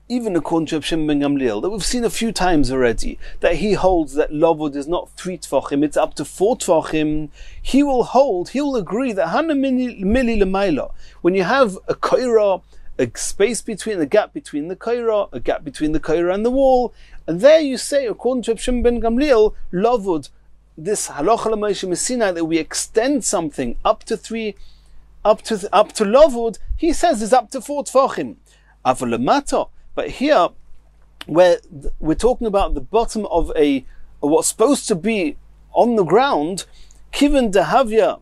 even according to Reb Shimon ben Gamliel, that we've seen a few times already, that he holds that Lovud is not 3 tvachim, it's up to 4 tvachim. He will agree that Hana mili lemaila, when you have a koira, a space between, a gap between the koira, a gap between the koira and the wall, and there you say, according to Reb Shimon ben Gamliel, Lovud, this halacha l'Moshe Messinai, that we extend something up to Lovud, he says is up to 4 tvachim. Avalamata, but here, where we're talking about the bottom of what's supposed to be on the ground, kiven dehavya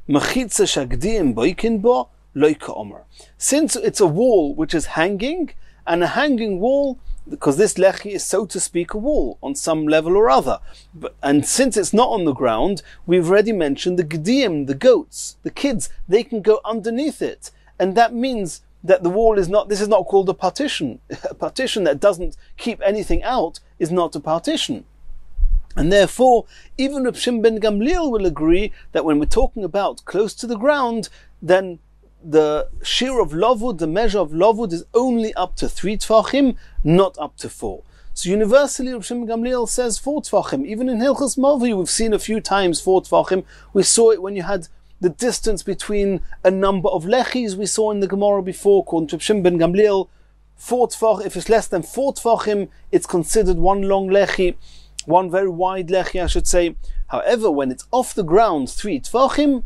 machitza shagdiim boikin bo loika omer. Since it's a wall which is hanging, and a hanging wall, because this lechi is, so to speak, a wall on some level or other. And since it's not on the ground, we've already mentioned the gediim, the goats, the kids, they can go underneath it. And that means that the wall is not, this is not called a partition. A partition that doesn't keep anything out is not a partition. And therefore, even Reb Shimon ben Gamliel will agree that when we're talking about close to the ground, then the shear of Lovud, the measure of Lovud, is only up to 3 tvachim, not up to 4. So universally, Reb Shimon ben Gamliel says 4 tvachim. Even in Hilchos Mavi, we've seen a few times 4 tvachim. We saw it when you had the distance between a number of lechis. We saw in the Gemara before, according to Reb Shimon ben Gamliel, 4 tvachim, if it's less than 4 tvachim, it's considered one long lechi, one very wide lechi, I should say. However, when it's off the ground, 3 tvachim,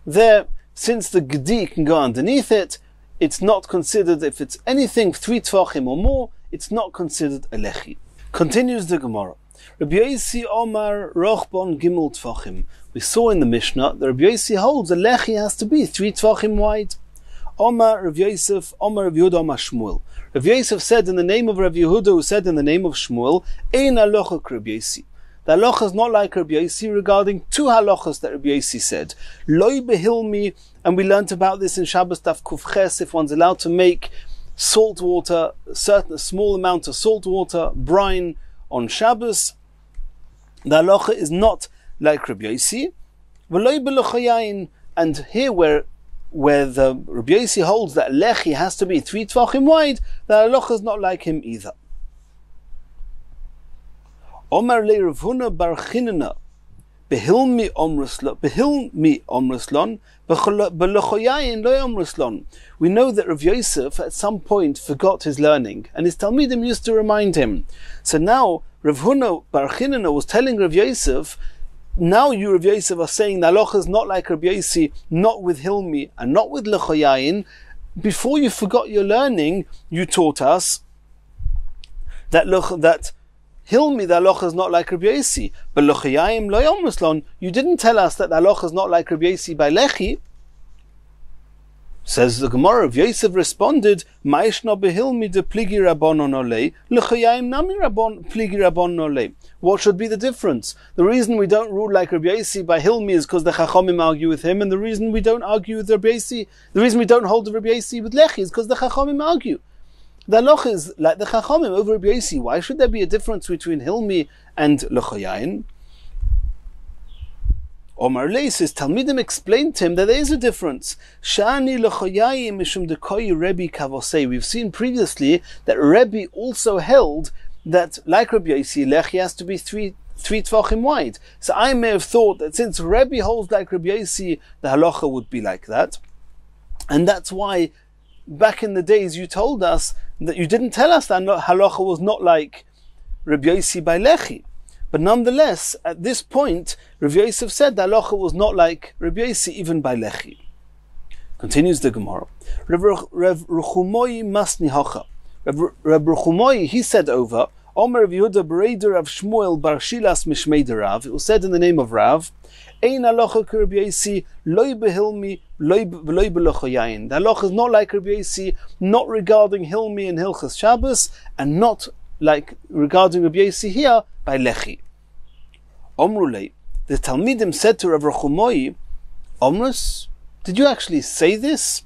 there, since the gedi can go underneath it, it's not considered, if it's anything 3 tvachim or more, it's not considered a lechi. Continues the Gemara. Rabbi Yosi Omar Rochbon Gimel Tvachim. We saw in the Mishnah that Rabbi Yosi holds a lechi has to be 3 tvachim wide. Omar Rav Yosef, Omar Rav Yehuda, Omar Shmuel. Rav Yosef said in the name of Rav Yehuda, who said in the name of Shmuel, Ein halacha Rabbi Yosi. The halacha is not like Rabbi Yosi regarding 2 halachas that Rabbi Yosi said. Loi behilmi, and we learnt about this in Shabbos Daf Kufches, if one's allowed to make salt water, a small amount of salt water, brine on Shabbos, the halacha is not like Rabbi Yosi. V'loi belochayayin, and here where the Rabbi Yosi holds that lechi has to be 3 tvachim wide, the halacha is not like him either. Omar le Rav Huna bar Chinana, behilmi omruslon, belochayayin lo omruslon. We know that Rav Yosef at some point forgot his learning, and his Talmidim used to remind him. So now Rav Huna bar Chinana was telling Rav Yosef, now you, Rav Yosef, are saying the halacha is not like Rav Yosi, not with Hilmi and not with Lechoyayin. Before you forgot your learning, you taught us that Hilmi, the halacha is not like Rav Yosi, but Lechoyayin lo yom muslon. You didn't tell us that the halacha is not like Rav Yosi by Lechi. Says the Gemara, Rav Yosef responded, Ma'ishna behilmi de pligi rabbonon olei, Lechoyayin nami pligi rabbonon olei. What should be the difference? The reason we don't rule like Rabbi Yosi by Hilmi is because the Chachamim argue with him, and the reason we don't argue with Rabbi Yosi, the reason we don't hold the Rabbi Yosi with Lechi is because the Chachamim argue. The halacha is like the Chachamim over Rabbi Yosi. Why should there be a difference between Hilmi and Lechoyayin? Omar Lei says, Talmidim explained to him that there is a difference. Shani Lechoyayin mishum dekoy Rebbe kavosei. We've seen previously that Rebbe also held that, like Rabbi Yosi, lechi has to be 3 tvachim wide. So I may have thought that since Rebbe holds like Rabbi Yosi, the halacha would be like that. And that's why back in the days you told us that you didn't tell us that halacha was not like Rabbi Yosi by lechi. But nonetheless, at this point, Rabbi Yosef said the halacha was not like Rabbi Yosi even by lechi. Continues the Gemara. Rav Ruchumoy Masni Hacha. Reb Ruchumoy, he said over, Omer Rav Yehuda Bereider Rav Shmuel Bar Shilas Mishmei de Rav. It was said in the name of Rav, Ein halacha k'Rabbi Yosi, loy behilmi, loy belocha yayin. The halacha is not like Rabbi Yosi, not regarding Hilmi and Hilchas Shabbos, and not like regarding Rabbi Yosi here by Lechi. Omrulei, the Talmidim said to Rav Rechumoi, Omrus, did you actually say this?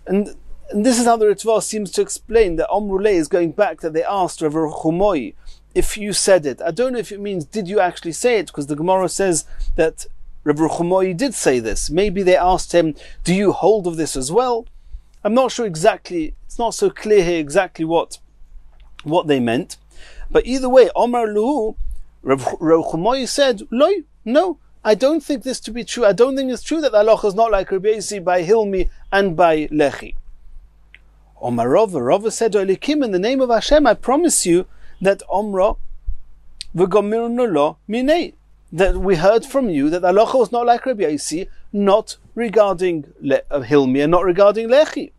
And this is how the Ritva seems to explain that Omrulei is going back, that they asked Rav Rechumoi, if you said it. I don't know if it means, did you actually say it? Because the Gemara says that Rav Rechumoi did say this. Maybe they asked him, do you hold of this as well? I'm not sure exactly, it's not so clear here exactly what they meant. But either way, Omar Luhu, Rav Rechumoi said, Loi, no, I don't think this to be true. I don't think it's true that the halacha is not like Rabbi Yosi by Hilmi and by Lechi. Omar Rava said, Elikim, in the name of Hashem, I promise you that Omra v'gomirnu lo minei, that we heard from you that the halacha was not like Rabbi Yosi, not regarding Hilmi and not regarding Lechi.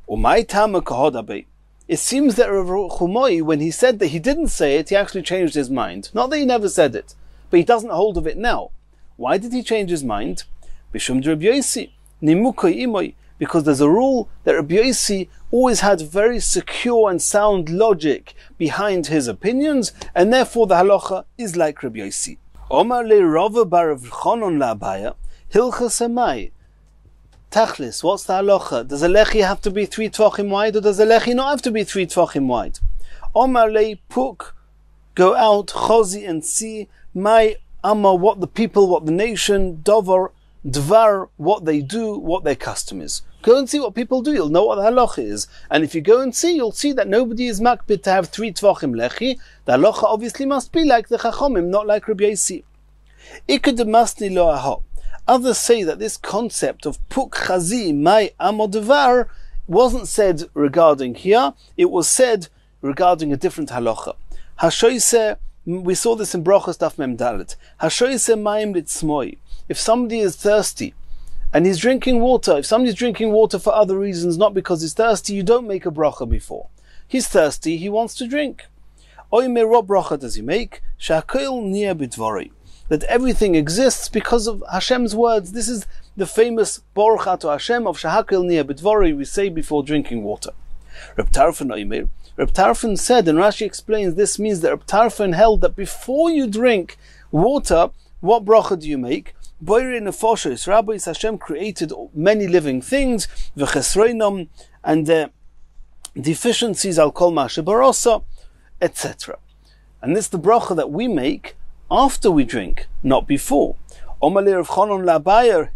Umay tama kahodabe. It seems that Rav Rechumoi, when he said that he didn't say it, he actually changed his mind. Not that he never said it, but he doesn't hold of it now. Why did he change his mind? Bishum Rabbi Yosi, nimukoi imoi, because there's a rule that Rabbi Yosi always had very secure and sound logic behind his opinions, and therefore the halacha is like Rabbi Yosi. Omar le Rava bar Rav Chonon la Abaya, Hilchas Amai. Tachlis, what's the halacha? Does a lechi have to be 3 tvachim wide, or does a lechi not have to be 3 tvachim wide? Omar le Puk, go out, Chozi, and see, my Amma, what the people, what the nation, Dovar, Dvar, what they do, what their custom is. Go and see what people do, you'll know what the halacha is. And if you go and see, you'll see that nobody is makbid to have 3 tvachim lechi. The halacha obviously must be like the Chachomim, not like Rabbi Yosi. Ikademasni lo aho. Others say that this concept of Puk Chazi Mai Amodvar wasn't said regarding here, it was said regarding a different halacha. Hashoise, we saw this in Brachos Daf Mem Dalet. Hashoise Maim Litzmoi. If somebody is thirsty and he's drinking water, if somebody's drinking water for other reasons, not because he's thirsty, you don't make a bracha before. He's thirsty, he wants to drink. Oime what bracha does he make? Sha'akol nia b'dvari. That everything exists because of Hashem's words. This is the famous Baruch Ato Hashem of Sha'akol nia b'dvari we say before drinking water. Reb Tarfon oimer. Reb Tarfon said, and Rashi explains, this means that Reb Tarfon held that before you drink water, what bracha do you make? Boire nefoshes, Rabbis, Hashem created many living things, v'chesreinom, and their deficiencies, al kol ma'aseh barosa, etc. And this is the bracha that we make after we drink, not before. Omale Rav Chonon la'Abaya,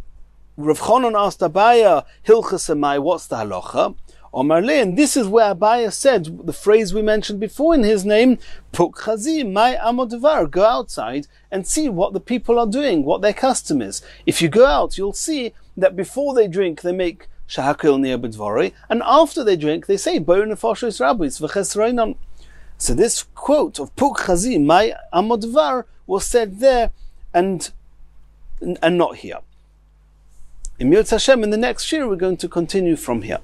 Rav Chonon asked Abaya, Hilchas Amai, what's the halacha? Omarle, and this is where Abaya said the phrase we mentioned before in his name, Puk Chazi, Mai Amodvar, go outside and see what the people are doing, what their custom is. If you go out, you'll see that before they drink, they make Shahakil Nia B'dvari, and after they drink, they say, Boyer Nefoshes Rabbis, V'chesreinon. So this quote of Puk Chazi, Mai Amodvar, was said there and not here. In Mirz Hashem, in the next year, we're going to continue from here.